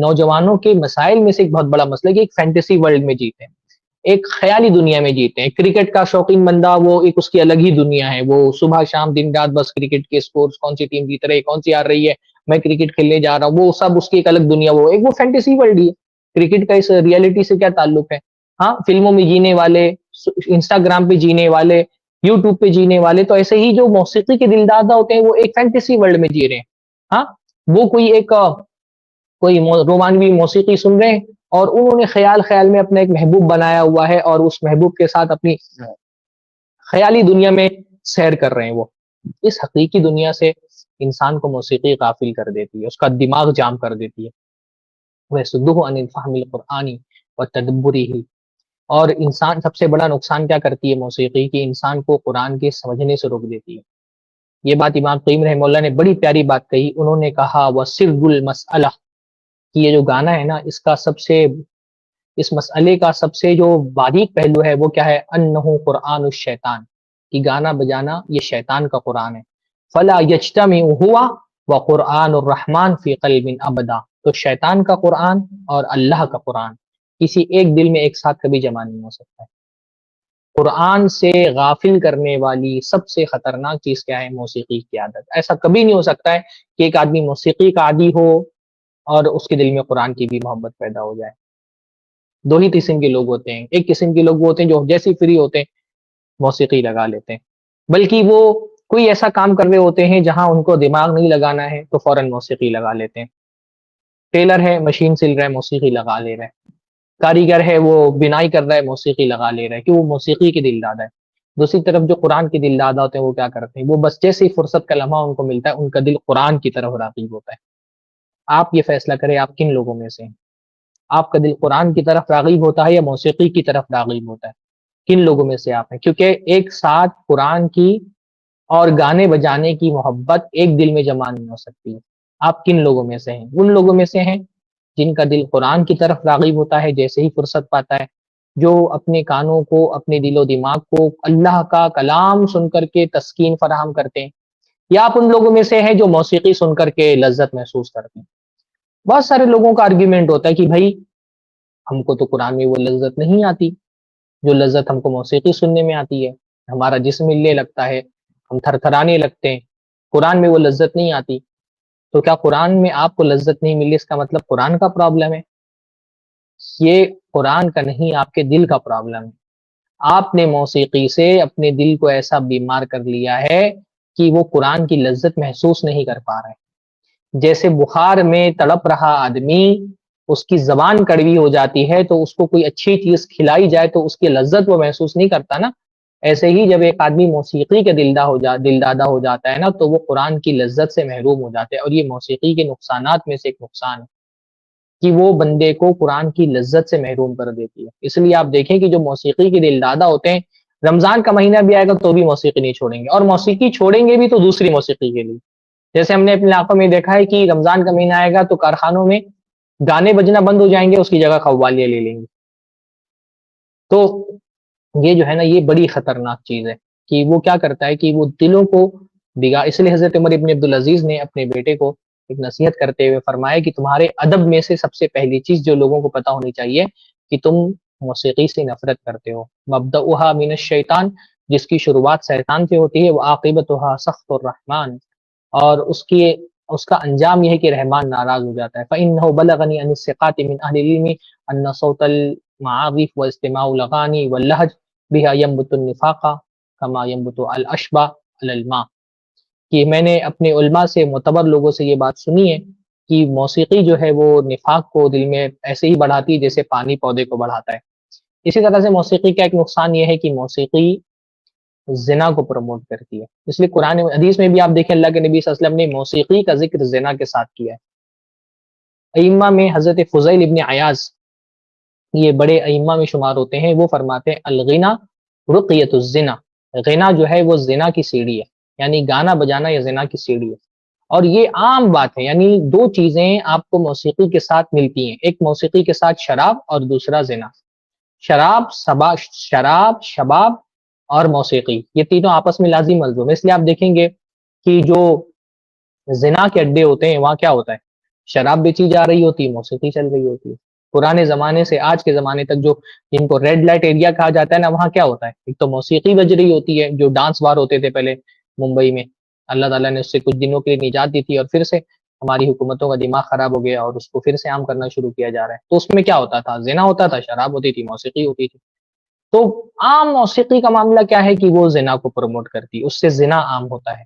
نوجوانوں کے مسائل میں سے ایک بہت بڑا مسئلہ ہے کہ ایک فینٹیسی ورلڈ میں جیتے ہیں، ایک خیالی دنیا میں جیتے ہیں. کرکٹ کا شوقین بندہ، وہ ایک اس کی الگ ہی دنیا ہے، وہ صبح شام دن رات بس کرکٹ کے سکورز، کون سی ٹیم جیت رہی ہے، کون سی ہار رہی ہے، میں کرکٹ کھیلنے جا رہا ہوں، وہ سب اس کی ایک الگ دنیا، وہ ایک وہ فینٹیسی ورلڈ ہی ہے. کرکٹ کا اس ریئلٹی سے کیا تعلق ہے؟ ہاں، فلموں میں جینے والے، انسٹاگرام پہ جینے والے، یوٹیوب پہ جینے والے، تو ایسے ہی جو موسیقی کے دلدادہ ہوتے ہیں وہ ایک فینٹیسی ورلڈ میں جی رہے ہیں. ہاں، وہ کوئی رومانوی موسیقی سن رہے ہیں اور انہوں نے خیال میں اپنا ایک محبوب بنایا ہوا ہے اور اس محبوب کے ساتھ اپنی خیالی دنیا میں سیر کر رہے ہیں. وہ اس حقیقی دنیا سے انسان کو موسیقی غافل کر دیتی ہے، اس کا دماغ جام کر دیتی ہے. وَيَصُدُّهُ عَنِ الْفَهْمِ الْقُرْآنِ وَتَدَبُّرِهِ. اور انسان سب سے بڑا نقصان کیا کرتی ہے موسیقی، کہ انسان کو قرآن کے سمجھنے سے روک دیتی ہے. یہ بات امام قیم رحمہ اللہ نے بڑی پیاری بات کہی. انہوں نے کہا وَسِرُّ الْمَسْأَلَةِ، کہ یہ جو گانا ہے نا، اس مسئلے کا سب سے جو باریک پہلو ہے وہ کیا ہے؟ انہ قرآن الشیطان، کہ گانا بجانا یہ شیطان کا قرآن ہے. فلا یجتمع ہوا وقرآن الرحمن فی قلب ابدا. تو شیطان کا قرآن اور اللہ کا قرآن کسی ایک دل میں ایک ساتھ کبھی جمع نہیں ہو سکتا ہے. قرآن سے غافل کرنے والی سب سے خطرناک چیز کیا ہے؟ موسیقی کی عادت. ایسا کبھی نہیں ہو سکتا ہے کہ ایک آدمی موسیقی کا عادی ہو اور اس کے دل میں قرآن کی بھی محبت پیدا ہو جائے. دو ہی قسم کے لوگ ہوتے ہیں. ایک قسم کے لوگ وہ ہوتے ہیں جو جیسے فری ہوتے ہیں موسیقی لگا لیتے ہیں، بلکہ وہ کوئی ایسا کام کر رہے ہوتے ہیں جہاں ان کو دماغ نہیں لگانا ہے تو فوراً موسیقی لگا لیتے ہیں. ٹیلر ہے، مشین سل رہا ہے، موسیقی لگا لے رہا ہے. کاریگر ہے، وہ بنائی کر رہا ہے، موسیقی لگا لے رہا ہے کہ وہ موسیقی کے دل دادا ہے. دوسری طرف جو قرآن کے دل دادا ہوتے ہیں وہ کیا کرتے ہیں؟ وہ بس جیسے ہی فرصت کا لمحہ ان کو ملتا ہے ان کا دل قرآن کی طرف راغب ہوتا ہے. آپ یہ فیصلہ کریں آپ کن لوگوں میں سے ہیں. آپ کا دل قرآن کی طرف راغب ہوتا ہے یا موسیقی کی طرف راغب ہوتا ہے؟ کن لوگوں میں سے آپ ہیں؟ کیونکہ ایک ساتھ قرآن کی اور گانے بجانے کی محبت ایک دل میں جمع نہیں ہو سکتی. آپ کن لوگوں میں سے ہیں؟ ان لوگوں میں سے ہیں جن کا دل قرآن کی طرف راغب ہوتا ہے جیسے ہی فرصت پاتا ہے، جو اپنے کانوں کو، اپنے دل و دماغ کو اللہ کا کلام سن کر کے تسکین فراہم کرتے ہیں، یا آپ ان لوگوں میں سے ہیں جو موسیقی سن کر کے لذت محسوس کرتے ہیں. بہت سارے لوگوں کا آرگیومنٹ ہوتا ہے کہ بھائی ہم کو تو قرآن میں وہ لذت نہیں آتی جو لذت ہم کو موسیقی سننے میں آتی ہے. ہمارا جسم ہلنے لگتا ہے، ہم تھر تھرانے لگتے ہیں، قرآن میں وہ لذت نہیں آتی. تو کیا قرآن میں آپ کو لذت نہیں ملی اس کا مطلب قرآن کا پرابلم ہے؟ یہ قرآن کا نہیں، آپ کے دل کا پرابلم ہے. آپ نے موسیقی سے اپنے دل کو ایسا بیمار کر لیا ہے کہ وہ قرآن کی لذت محسوس نہیں کر پا رہے. جیسے بخار میں تڑپ رہا آدمی، اس کی زبان کڑوی ہو جاتی ہے تو اس کو کوئی اچھی چیز کھلائی جائے تو اس کی لذت وہ محسوس نہیں کرتا نا. ایسے ہی جب ایک آدمی موسیقی کے دلدادہ ہو جاتا ہے نا، تو وہ قرآن کی لذت سے محروم ہو جاتا ہے، اور یہ موسیقی کے نقصانات میں سے ایک نقصان ہے کہ وہ بندے کو قرآن کی لذت سے محروم کر دیتی ہے۔ اس لیے آپ دیکھیں کہ جو موسیقی کے دلدادہ ہوتے ہیں، رمضان کا مہینہ بھی آئے گا تو بھی موسیقی نہیں چھوڑیں گے، اور موسیقی چھوڑیں گے بھی تو دوسری موسیقی کے لیے۔ جیسے ہم نے اپنے علاقوں میں دیکھا ہے کہ رمضان کا مہینہ آئے گا تو کارخانوں میں گانے بجنا بند ہو جائیں گے، اس کی جگہ قوالیاں لے لیں گے۔ تو یہ جو ہے نا، یہ بڑی خطرناک چیز ہے کہ وہ کیا کرتا ہے کہ وہ دلوں کو اس لیے حضرت عمر ابن عبدالعزیز نے اپنے بیٹے کو ایک نصیحت کرتے ہوئے فرمایا کہ تمہارے ادب میں سے سب سے پہلی چیز جو لوگوں کو پتا ہونی چاہیے کہ تم موسیقی سے نفرت کرتے ہو۔ مبدؤھا من الشیطان، جس کی شروعات شیطان سے ہوتی ہے، وعاقبتھا سخط الرحمن، اور اس کا انجام یہ ہے کہ رحمان ناراض ہو جاتا ہے۔ فإنه بلغني عن الثقات من اهل العلم ان صوت المعازف واستماع الاغاني واللهج بها ينبت النفاق كما ينبت الاشبا على الماء، کہ میں نے اپنے علماء سے، معتبر لوگوں سے یہ بات سنی ہے کہ موسیقی جو ہے وہ نفاق کو دل میں ایسے ہی بڑھاتی ہے جیسے پانی پودے کو بڑھاتا ہے۔ اسی طرح سے موسیقی کا ایک نقصان یہ ہے کہ موسیقی زنا کو پروموٹ کرتی ہے۔ اس لیے قرآن حدیث میں بھی آپ دیکھیں اللہ کے نبی صلی اللہ علیہ وسلم نے موسیقی کا ذکر زنا کے ساتھ کیا ہے۔ ائمہ میں حضرت فضیل ابن عیاض، یہ بڑے ائمہ میں شمار ہوتے ہیں، وہ فرماتے ہیں الغنا رقیۃ الزنا، غنا جو ہے وہ زنا کی سیڑھی ہے، یعنی گانا بجانا یا زنا کی سیڑھی ہے۔ اور یہ عام بات ہے، یعنی دو چیزیں آپ کو موسیقی کے ساتھ ملتی ہیں، ایک موسیقی کے ساتھ شراب اور دوسرا زنا۔ شراب، شباب اور موسیقی، یہ تینوں آپس میں لازم ملزوم ہے۔ اس لیے آپ دیکھیں گے کہ جو زنا کے اڈے ہوتے ہیں وہاں کیا ہوتا ہے، شراب بیچی جا رہی ہوتی ہے، موسیقی چل رہی ہوتی ہے۔ پرانے زمانے سے آج کے زمانے تک جو جن کو ریڈ لائٹ ایریا کہا جاتا ہے نا، وہاں کیا ہوتا ہے، ایک تو موسیقی بج رہی ہوتی ہے، جو ڈانس بار ہوتے تھے پہلے ممبئی میں، اللہ تعالیٰ نے اس سے کچھ دنوں کے لیے نجات دی تھی، اور پھر سے ہماری حکومتوں کا دماغ خراب ہو گیا اور اس کو پھر سے عام کرنا شروع کیا جا رہا ہے۔ تو اس میں کیا ہوتا تھا، زنا ہوتا تھا، شراب ہوتی تھی، موسیقی ہوتی تھی۔ تو عام موسیقی کا معاملہ کیا ہے کہ وہ زنا کو پروموٹ کرتی ہے، اس سے زنا عام ہوتا ہے۔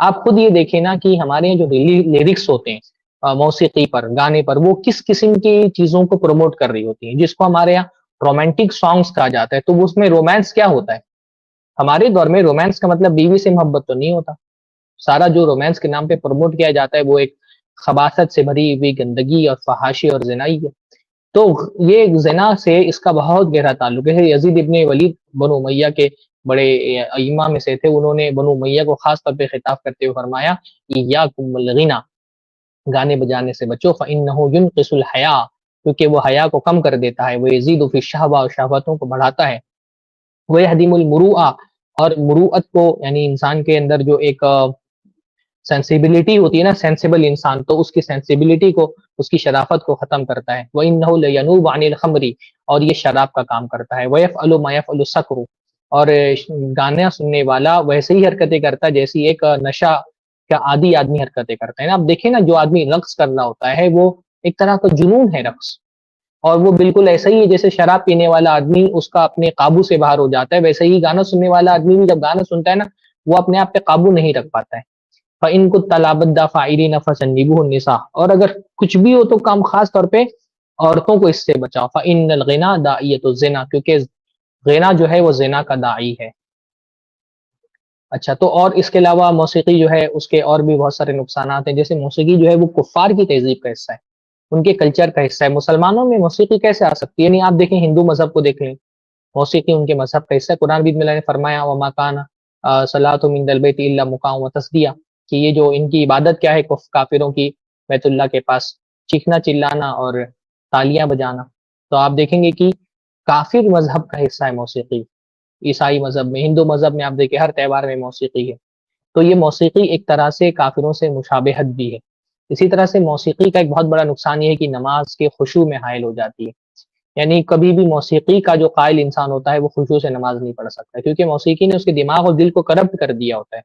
آپ خود یہ دیکھیں نا کہ ہمارے یہاں جو لیرکس ہوتے ہیں موسیقی پر، گانے پر، وہ کس قسم کی چیزوں کو پروموٹ کر رہی ہوتی ہیں، جس کو ہمارے یہاں رومانٹک سانگز کہا جاتا ہے۔ تو اس میں رومانس کیا ہوتا ہے، ہمارے دور میں رومانس کا مطلب بیوی سے محبت تو نہیں ہوتا۔ سارا جو رومانس کے نام پہ پروموٹ کیا جاتا ہے وہ ایک خباثت سے بھری ہوئی گندگی اور فحاشی اور زنائی ہے۔ تو یہ زنا سے اس کا بہت گہرا تعلق ہے۔ یزید ابن ولید بنو امیہ کے بڑے ائمہ میں سے تھے، انہوں نے بنو امیہ کو خاص طور پہ خطاب کرتے ہوئے فرمایا ایاکم الغنا، گانے بجانے سے بچو، فإنہ ینقص الحیاء، کیونکہ وہ حیا کو کم کر دیتا ہے، وہ یزید فی الشہوہ، اور شہوتوں کو بڑھاتا ہے، وہ یہدم المروءہ، اور مروءت کو، یعنی انسان کے اندر جو ایک سینسیبلٹی ہوتی ہے نا، سینسیبل انسان، تو اس کی سینسیبلٹی کو، اس کی شرافت کو ختم کرتا ہے۔ وَإِنَّهُ لَيَنُوبُ عَنِ الْخَمْرِ، اور یہ شراب کا کام کرتا ہے۔ وَيَفْعَلُ مَا يَفْعَلُ السَّكْرُ، اور گانا سننے والا ویسے ہی حرکتیں کرتا ہے جیسی ایک نشہ کا عادی آدمی حرکتیں کرتا ہے نا۔ اب دیکھیں نا، جو آدمی رقص کر رہا ہوتا ہے وہ ایک طرح کا جنون ہے رقص، اور وہ بالکل ایسا ہی ہے جیسے شراب پینے والا آدمی اس کا اپنے قابو سے باہر ہو جاتا ہے، ویسے ہی گانا سننے والا آدمی بھی جب گانا سنتا ہے نا، وہ اپنے آپ پہ قابو نہیں رکھ پاتا ہے۔ فَإِن كُنتَ لَا بَدَّ فَاعِلِينَ فَجَنِّبُوهُ النِّسَاءَ، اور اگر کچھ بھی ہو تو کام خاص طور پہ عورتوں کو اس سے بچاؤ۔ فَإِنَّ الْغِنَا دَاعِيَةُ الزِّنَا، کیونکہ غنا جو ہے وہ زنا کا داعی ہے۔ اچھا، تو اور اس کے علاوہ موسیقی جو ہے اس کے اور بھی بہت سارے نقصانات ہیں، جیسے موسیقی جو ہے وہ کفار کی تہذیب کا حصہ ہے، ان کے کلچر کا حصہ ہے۔ مسلمانوں میں موسیقی کیسے آ سکتی ہے، یعنی آپ دیکھیں ہندو مذہب کو دیکھ لیں، موسیقی ان کے مذہب کا حصہ ہے۔ قرآن بھی اللہ نے فرمایا وَمَا كَانَ صَلَاتُهُمْ عِندَ الْبَيْتِ إِلَّا مُكَاءً وَتَصْدِيَةً، کہ یہ جو ان کی عبادت کیا ہے کافروں کی، بیت اللہ کے پاس چیخنا چلانا اور تالیاں بجانا۔ تو آپ دیکھیں گے کہ کافر مذہب کا حصہ ہے موسیقی۔ عیسائی مذہب میں، ہندو مذہب میں آپ دیکھیں ہر تہوار میں موسیقی ہے۔ تو یہ موسیقی ایک طرح سے کافروں سے مشابہت بھی ہے۔ اسی طرح سے موسیقی کا ایک بہت بڑا نقصان یہ ہے کہ نماز کے خشوع میں حائل ہو جاتی ہے، یعنی کبھی بھی موسیقی کا جو قائل انسان ہوتا ہے وہ خشوع سے نماز نہیں پڑھ سکتا، کیونکہ موسیقی نے اس کے دماغ اور دل کو کرپٹ کر دیا ہوتا ہے،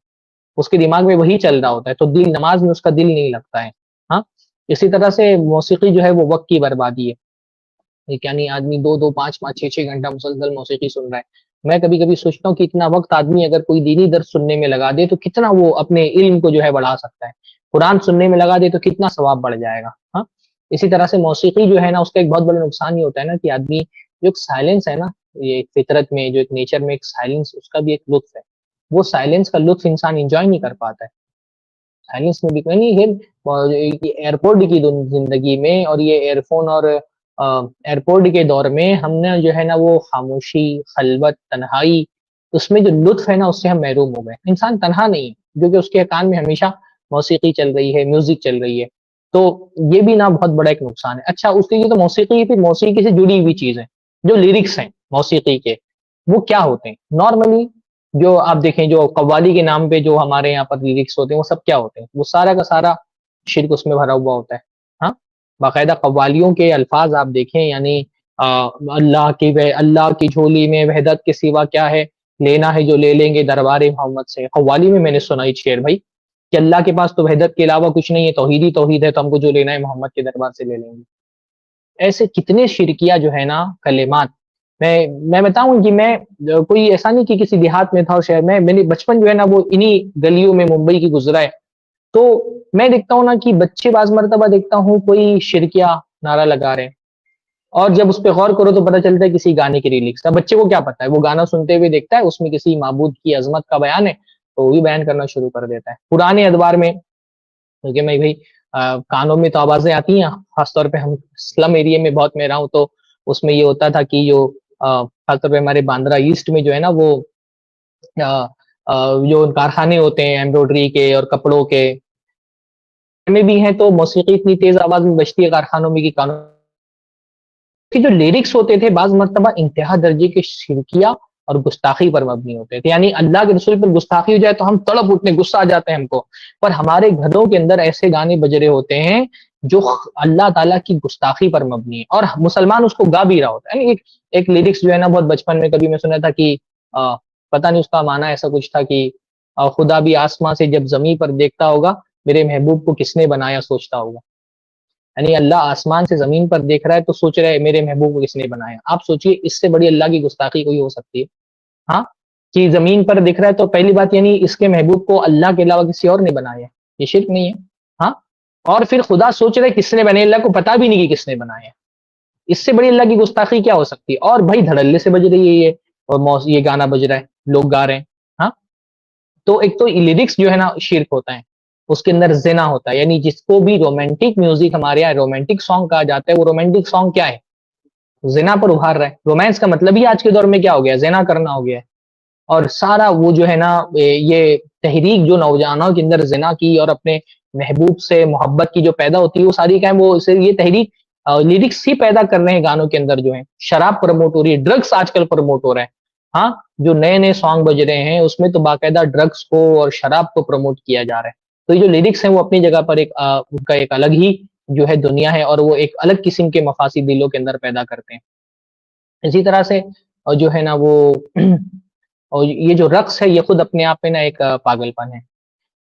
اس کے دماغ میں وہی چل رہا ہوتا ہے، تو دل نماز میں اس کا دل نہیں لگتا ہے۔ ہاں، اسی طرح سے موسیقی جو ہے وہ وقت کی بربادی ہے، یعنی آدمی 2 2 5 5 6 6 گھنٹہ مسلسل موسیقی سن رہا ہے۔ میں کبھی کبھی سوچتا ہوں کہ اتنا وقت آدمی اگر کوئی دینی درس سننے میں لگا دے تو کتنا وہ اپنے علم کو جو ہے بڑھا سکتا ہے، قرآن سننے میں لگا دے تو کتنا ثواب بڑھ جائے گا۔ ہاں، اسی طرح سے موسیقی جو ہے نا، اس کا ایک بہت بڑا نقصان یہ ہوتا ہے نا کہ آدمی جو سائلنس ہے نا، یہ ایک فطرت میں جو ایک نیچر میں ایک سائلنس، اس کا بھی ایک لطف ہے. وہ سائلنس کا لطف انسان انجوائے نہیں کر پاتا ہے. سائلنس میں بھی کوئی نہیں ہے. ایئرپورٹ کی زندگی میں اور یہ ایئر فون اور ایئرپورٹ کے دور میں ہم نے جو ہے نا وہ خاموشی، خلوت، تنہائی، اس میں جو لطف ہے نا اس سے ہم محروم ہو گئے. انسان تنہا نہیں ہے، جو کہ اس کے کان میں ہمیشہ موسیقی چل رہی ہے، میوزک چل رہی ہے. تو یہ بھی نا بہت بڑا ایک نقصان ہے. اچھا اس کے لیے تو موسیقی، پھر موسیقی سے جڑی ہوئی چیز ہے جو لیرکس ہیں موسیقی کے، وہ کیا ہوتے ہیں نارملی؟ جو آپ دیکھیں جو قوالی کے نام پہ جو ہمارے یہاں پر لیرکس ہوتے ہیں وہ سب کیا ہوتے ہیں؟ وہ سارا کا سارا شرک اس میں بھرا ہوا ہوتا ہے. ہاں، باقاعدہ قوالیوں کے الفاظ آپ دیکھیں، یعنی اللہ کی جھولی میں وحدت کے سوا کیا ہے، لینا ہے جو لے لیں گے دربار محمد سے. قوالی میں نے سنا یہ شعر بھائی کہ اللہ کے پاس تو وحدت کے علاوہ کچھ نہیں ہے، توحید ہی توحید ہے، تو ہم کو جو لینا ہے محمد کے دربار سے لے لیں گے. ایسے کتنے شرکیہ جو ہے نا کلمات. میں بتاؤں کہ میں کوئی ایسا نہیں کہ کسی دیہات میں تھا اور شہر میں، میری بچپن جو ہے نا وہ انہی گلیوں میں ممبئی کی گزرا ہے. تو میں دیکھتا ہوں نا کہ بچے بعض مرتبہ دیکھتا ہوں کوئی شرکیہ نعرہ لگا رہے ہیں، اور جب اس پہ غور کرو تو پتہ چلتا ہے کسی گانے کی ریلیکس ہے. بچے کو کیا پتا ہے، وہ گانا سنتے ہوئے دیکھتا ہے اس میں کسی معبود کی عظمت کا بیان ہے تو وہی بیان کرنا شروع کر دیتا ہے. پرانے ادوار میں کیونکہ میں بھائی کانوں میں تو آوازیں آتی ہیں، خاص طور پہ ہم سلم ایریے میں بہت میں رہا ہوں، تو اس میں یہ ہوتا تھا کہ جو خاص طور پہ ہمارے باندرا ایسٹ میں جو ہے نا وہ جو کارخانے ہوتے ہیں ایمبرائڈری کے اور کپڑوں کے میں بھی ہیں، تو موسیقی اتنی تیز آواز میں بجتی ہے کارخانوں میں کہ کانوں کہ جو لیرکس ہوتے تھے بعض مرتبہ انتہا درجے کے شرکیہ اور گستاخی پر مبنی ہوتے تھے. یعنی اللہ کے رسول پر گستاخی ہو جائے تو ہم تڑپ اٹھنے، غصہ آ جاتے ہیں ہم کو، پر ہمارے گھروں کے اندر ایسے گانے بج رہے ہوتے ہیں جو اللہ تعالیٰ کی گستاخی پر مبنی ہے، اور مسلمان اس کو گا بھی رہا ہوتا ہے. یعنی ایک لیرکس جو ہے نا بہت بچپن میں کبھی میں سنا تھا کہ پتہ نہیں اس کا معنی ایسا کچھ تھا کہ خدا بھی آسمان سے جب زمین پر دیکھتا ہوگا میرے محبوب کو کس نے بنایا سوچتا ہوگا. یعنی اللہ آسمان سے زمین پر دیکھ رہا ہے تو سوچ رہا ہے میرے محبوب کو کس نے بنایا. آپ سوچئے اس سے بڑی اللہ کی گستاخی کوئی ہو سکتی ہے؟ ہاں، کہ زمین پر دکھ رہا ہے تو پہلی بات یعنی اس کے محبوب کو اللہ کے علاوہ کسی اور نے بنایا، یہ شرک نہیں ہے؟ ہاں، اور پھر خدا سوچ رہے کس نے بنایا، اللہ کو پتا بھی نہیں کہ کس نے بنایا. اس سے بڑی اللہ کی گستاخی کیا ہو سکتی ہے؟ اور بھائی دھڑلے سے بج رہی ہے یہ، اور یہ گانا بج رہا ہے، لوگ گا رہے ہیں. ہاں، تو ایک تو لیرکس جو ہے نا شرک ہوتا ہے، اس کے اندر زنا ہوتا ہے. یعنی جس کو بھی رومانٹک میوزک ہمارے یہاں رومانٹک سانگ کہا جاتا ہے، وہ رومانٹک سانگ کیا ہے؟ زنا پر ابھار رہا ہے. رومانس کا مطلب ہی آج کے دور میں کیا ہو گیا ہے؟ زنا کرنا ہو گیا ہے. اور سارا وہ جو ہے نا یہ تحریک جو نوجوانوں کے اندر زنا کی اور اپنے محبوب سے محبت کی جو پیدا ہوتی ہے، وہ ساری کیا ہے، وہ یہ تحریک لیرکس ہی پیدا کر رہے ہیں گانوں کے اندر. جو ہے شراب پروموٹ ہو رہی ہے، ڈرگس آج کل پروموٹ ہو رہے ہیں. ہاں، جو نئے نئے سانگ بج رہے ہیں اس میں تو باقاعدہ ڈرگس کو اور شراب کو پروموٹ کیا جا رہا ہے. تو یہ جو لیرکس ہیں وہ اپنی جگہ پر ایک ان کا ایک الگ ہی جو ہے دنیا ہے، اور وہ ایک الگ قسم کے مفاسد دلوں کے اندر پیدا کرتے ہیں. اسی طرح سے جو ہے نا وہ اور یہ جو رقص ہے یہ خود اپنے آپ میں نا ایک پاگل پن ہے.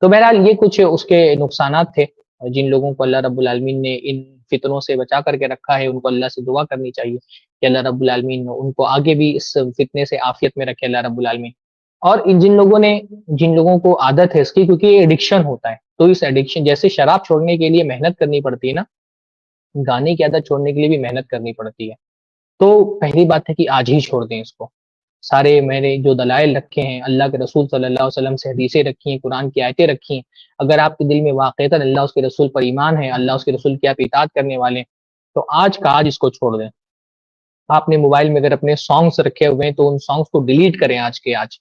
تو بہرحال یہ کچھ اس کے نقصانات تھے. جن لوگوں کو اللہ رب العالمین نے ان فتنوں سے بچا کر کے رکھا ہے ان کو اللہ سے دعا کرنی چاہیے کہ اللہ رب العالمین ان کو آگے بھی اس فتنے سے عافیت میں رکھے اللہ رب العالمین. اور جن لوگوں کو عادت ہے اس کی، کیونکہ یہ ایڈکشن ہوتا ہے، تو اس ایڈکشن جیسے شراب چھوڑنے کے لیے محنت کرنی پڑتی ہے نا، گانے کی عادت چھوڑنے کے لیے بھی محنت کرنی پڑتی ہے. تو پہلی بات ہے کہ آج ہی چھوڑ دیں اس کو. سارے میں نے جو دلائل رکھے ہیں، اللہ کے رسول صلی اللہ علیہ وسلم سے حدیثیں رکھی ہیں، قرآن کی آیتیں رکھی ہیں، اگر آپ کے دل میں واقعتاً اللہ اس کے رسول پر ایمان ہے، اللہ اس کے رسول کی آپ اطاعت کرنے والے ہیں، تو آج کا آج اس کو چھوڑ دیں. آپ نے موبائل میں اگر اپنے سانگس رکھے ہوئے ہیں تو ان سانگس کو ڈیلیٹ کریں آج کے آج.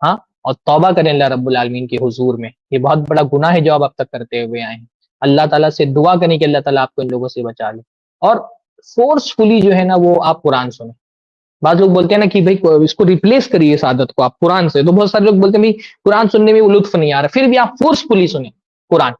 ہاں، اور توبہ کریں اللہ رب العالمین کے حضور میں. یہ بہت بڑا گناہ ہے جو آپ اب تک کرتے ہوئے آئے ہیں. اللہ تعالیٰ سے دعا کریں کہ اللہ تعالیٰ آپ کو ان لوگوں سے بچا لے. اور فورسفلی جو ہے نا وہ آپ قرآن سنیں. بعض لوگ بولتے ہیں نا کہ بھائی اس کو ریپلیس کریے اس عادت کو آپ قرآن سے، تو بہت سارے لوگ بولتے ہیں بھائی قرآن سننے میں وہ لطف نہیں آ رہا، پھر بھی آپ فورسفلی سنیں قرآن.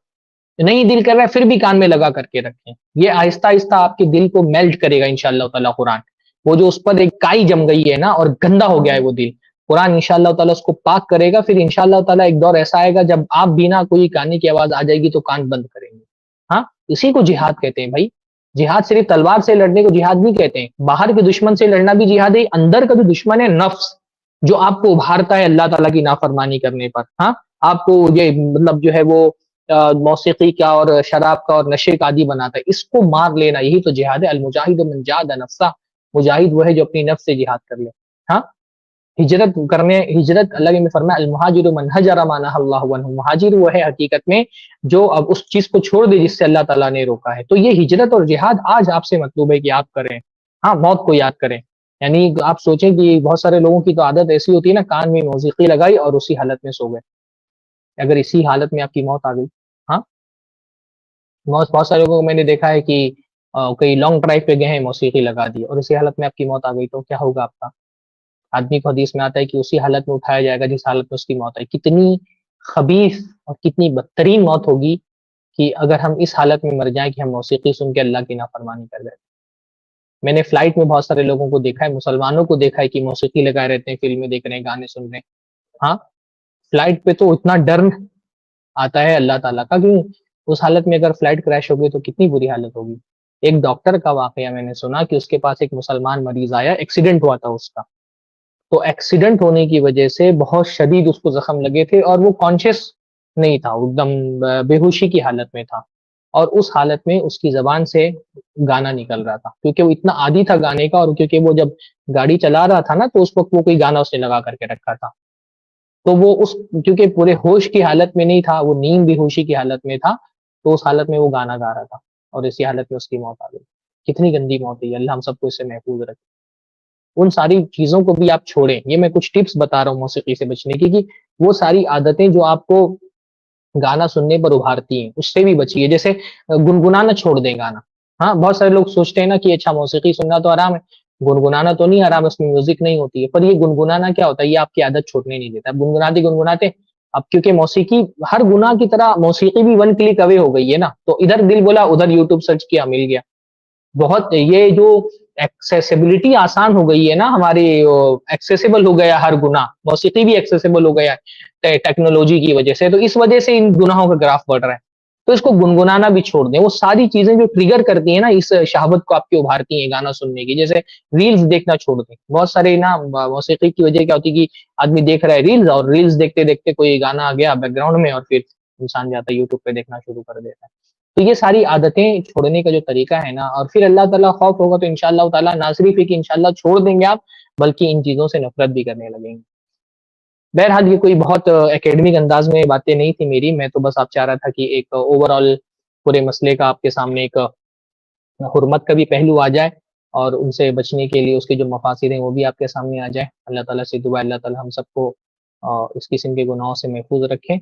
نہیں دل کر رہا ہے پھر بھی کان میں لگا کر کے رکھیں. یہ آہستہ آہستہ آپ کے دل کو میلٹ کرے گا انشاءاللہ تعالیٰ قرآن. وہ جو اس پر ایک کائی جم گئی ہے نا اور گندا ہو گیا ہے وہ دل، قرآن انشاءاللہ تعالیٰ اس کو پاک کرے گا. پھر انشاءاللہ تعالیٰ ایک دور ایسا آئے گا جب آپ بنا کوئی گانے کی آواز آ جائے گی تو کان بند کریں گے. ہاں، اسی کو جہاد کہتے ہیں بھائی. جہاد صرف تلوار سے لڑنے کو جہاد نہیں کہتے ہیں، باہر کے دشمن سے لڑنا بھی جہاد ہے. اندر کا جو دشمن ہے نفس، جو آپ کو ابھارتا ہے اللہ تعالیٰ کی نافرمانی کرنے پر، ہاں، آپ کو یہ مطلب جو ہے وہ موسیقی کا اور شراب کا اور نشے کا عادی بناتا ہے، اس کو مار لینا، یہی تو جہاد ہے. المجاہد من جاہد نفسہ، مجاہد وہ ہے جو اپنی نفس سے جہاد کر لے. ہاں، ہجرت اللہ نے فرمایا المہاجر من ہجر ما نہی اللہ عنہ، مہاجر وہ ہے حقیقت میں جو اب اس چیز کو چھوڑ دے جس سے اللہ تعالیٰ نے روکا ہے. تو یہ ہجرت اور جہاد آج آپ سے مطلوب ہے کہ آپ کریں. ہاں، موت کو یاد کریں. یعنی آپ سوچیں کہ بہت سارے لوگوں کی تو عادت ایسی ہوتی ہے نا، کان میں موسیقی لگائی اور اسی حالت میں سو گئے. اگر اسی حالت میں آپ کی موت آ گئی، ہاں، بہت سارے لوگوں کو میں نے دیکھا ہے کہ کئی لانگ ڈرائیو پہ گئے ہیں، موسیقی لگا دی اور اسی حالت میں آپ کی موت آ گئی تو کیا ہوگا آپ کا؟ آدمی کو حدیث میں آتا ہے کہ اسی حالت میں اٹھایا جائے گا جس حالت میں اس کی موت آئی. کتنی خبیث اور کتنی بدترین موت ہوگی کہ اگر ہم اس حالت میں مر جائیں کہ ہم موسیقی سن کے اللہ کی نافرمانی کر رہے ہیں. میں نے فلائٹ میں بہت سارے لوگوں کو دیکھا ہے، مسلمانوں کو دیکھا ہے کہ موسیقی لگائے رہتے ہیں، فلمیں دیکھ رہے ہیں، گانے سن رہے ہیں. ہاں، فلائٹ پہ تو اتنا ڈر آتا ہے اللہ تعالیٰ کا کہ اس حالت میں اگر فلائٹ کریش ہوگی تو کتنی بری حالت ہوگی. ایک ڈاکٹر کا واقعہ میں نے سنا کہ اس کے پاس ایک مسلمان مریض آیا، ایکسیڈنٹ ہوا تھا اس کا. تو ایکسیڈنٹ ہونے کی وجہ سے بہت شدید اس کو زخم لگے تھے اور وہ کانشیس نہیں تھا، ایک دم بے ہوشی کی حالت میں تھا. اور اس حالت میں اس کی زبان سے گانا نکل رہا تھا کیونکہ وہ اتنا عادی تھا گانے کا، اور کیونکہ وہ جب گاڑی چلا رہا تھا نا تو اس وقت وہ کوئی گانا اس نے لگا کر کے رکھا تھا. تو وہ اس کیونکہ پورے ہوش کی حالت میں نہیں تھا، وہ نیند بے ہوشی کی حالت میں تھا، تو اس حالت میں وہ گانا گا رہا تھا اور اسی حالت میں اس کی موت آ گئی. کتنی گندی موت ہے، اللہ ہم سب کو اس سے محفوظ رکھے. ان ساری چیزوں کو بھی آپ چھوڑیں. یہ میں کچھ ٹپس بتا رہا ہوں موسیقی سے بچنے کی کہ وہ ساری عادتیں جو آپ کو گانا سننے پر ابھارتی ہیں اس سے بھی بچیے. جیسے گنگنانا چھوڑ دیں گانا. ہاں، بہت سارے لوگ سوچتے ہیں نا کہ اچھا موسیقی سننا تو آرام ہے، گنگنانا تو نہیں آرام، اس میں میوزک نہیں ہوتی ہے. پر یہ گنگنانا کیا ہوتا ہے، یہ آپ کی عادت چھوڑنے نہیں دیتا. اب گنگناتے گنگناتے اب کیونکہ موسیقی ہر گناہ کی طرح موسیقی بھی ون کلک اوے ہو گئی ہے نا، تو ادھر دل بولا ادھر یوٹیوب سرچ کیا مل گیا. بہت یہ جو ایکسیسیبلٹی آسان ہو گئی ہے نا ہماری، ایکسیسیبل ہو گیا ہر گناہ، موسیقی بھی ایکسیسیبل ہو گیا ہے ٹیکنالوجی کی وجہ سے. تو اس وجہ سے ان گناہوں کا گراف بڑھ رہا ہے. تو اس کو گنگنانا بھی چھوڑ دیں. وہ ساری چیزیں جو ٹریگر کرتی ہیں نا اس شہوت کو آپ کی ابھارتی ہیں گانا سننے کی، جیسے ریلز دیکھنا چھوڑ دیں. بہت سارے نا موسیقی کی وجہ کیا ہوتی ہے کہ آدمی دیکھ رہا ہے ریلز، اور ریلز دیکھتے دیکھتے کوئی گانا آ گیا بیک گراؤنڈ میں اور پھر انسان جاتا ہے یوٹیوب پہ دیکھنا شروع کر دیتا ہے. تو یہ ساری عادتیں چھوڑنے کا جو طریقہ ہے نا، اور پھر اللہ تعالیٰ خوف ہوگا تو انشاءاللہ تعالیٰ نہ صرف ہے کہ انشاءاللہ چھوڑ دیں گے آپ، بلکہ ان چیزوں سے نفرت بھی کرنے لگیں گے. بہرحال یہ کوئی بہت اکیڈمک انداز میں باتیں نہیں تھی میری، میں تو بس آپ چاہ رہا تھا کہ ایک اوور آل پورے مسئلے کا آپ کے سامنے ایک حرمت کا بھی پہلو آ جائے، اور ان سے بچنے کے لیے اس کے جو مفاسد ہیں وہ بھی آپ کے سامنے آ جائے. اللہ تعالیٰ سے دعا ہے اللہ تعالیٰ ہم سب کو اس قسم کے گناہوں سے محفوظ رکھیں.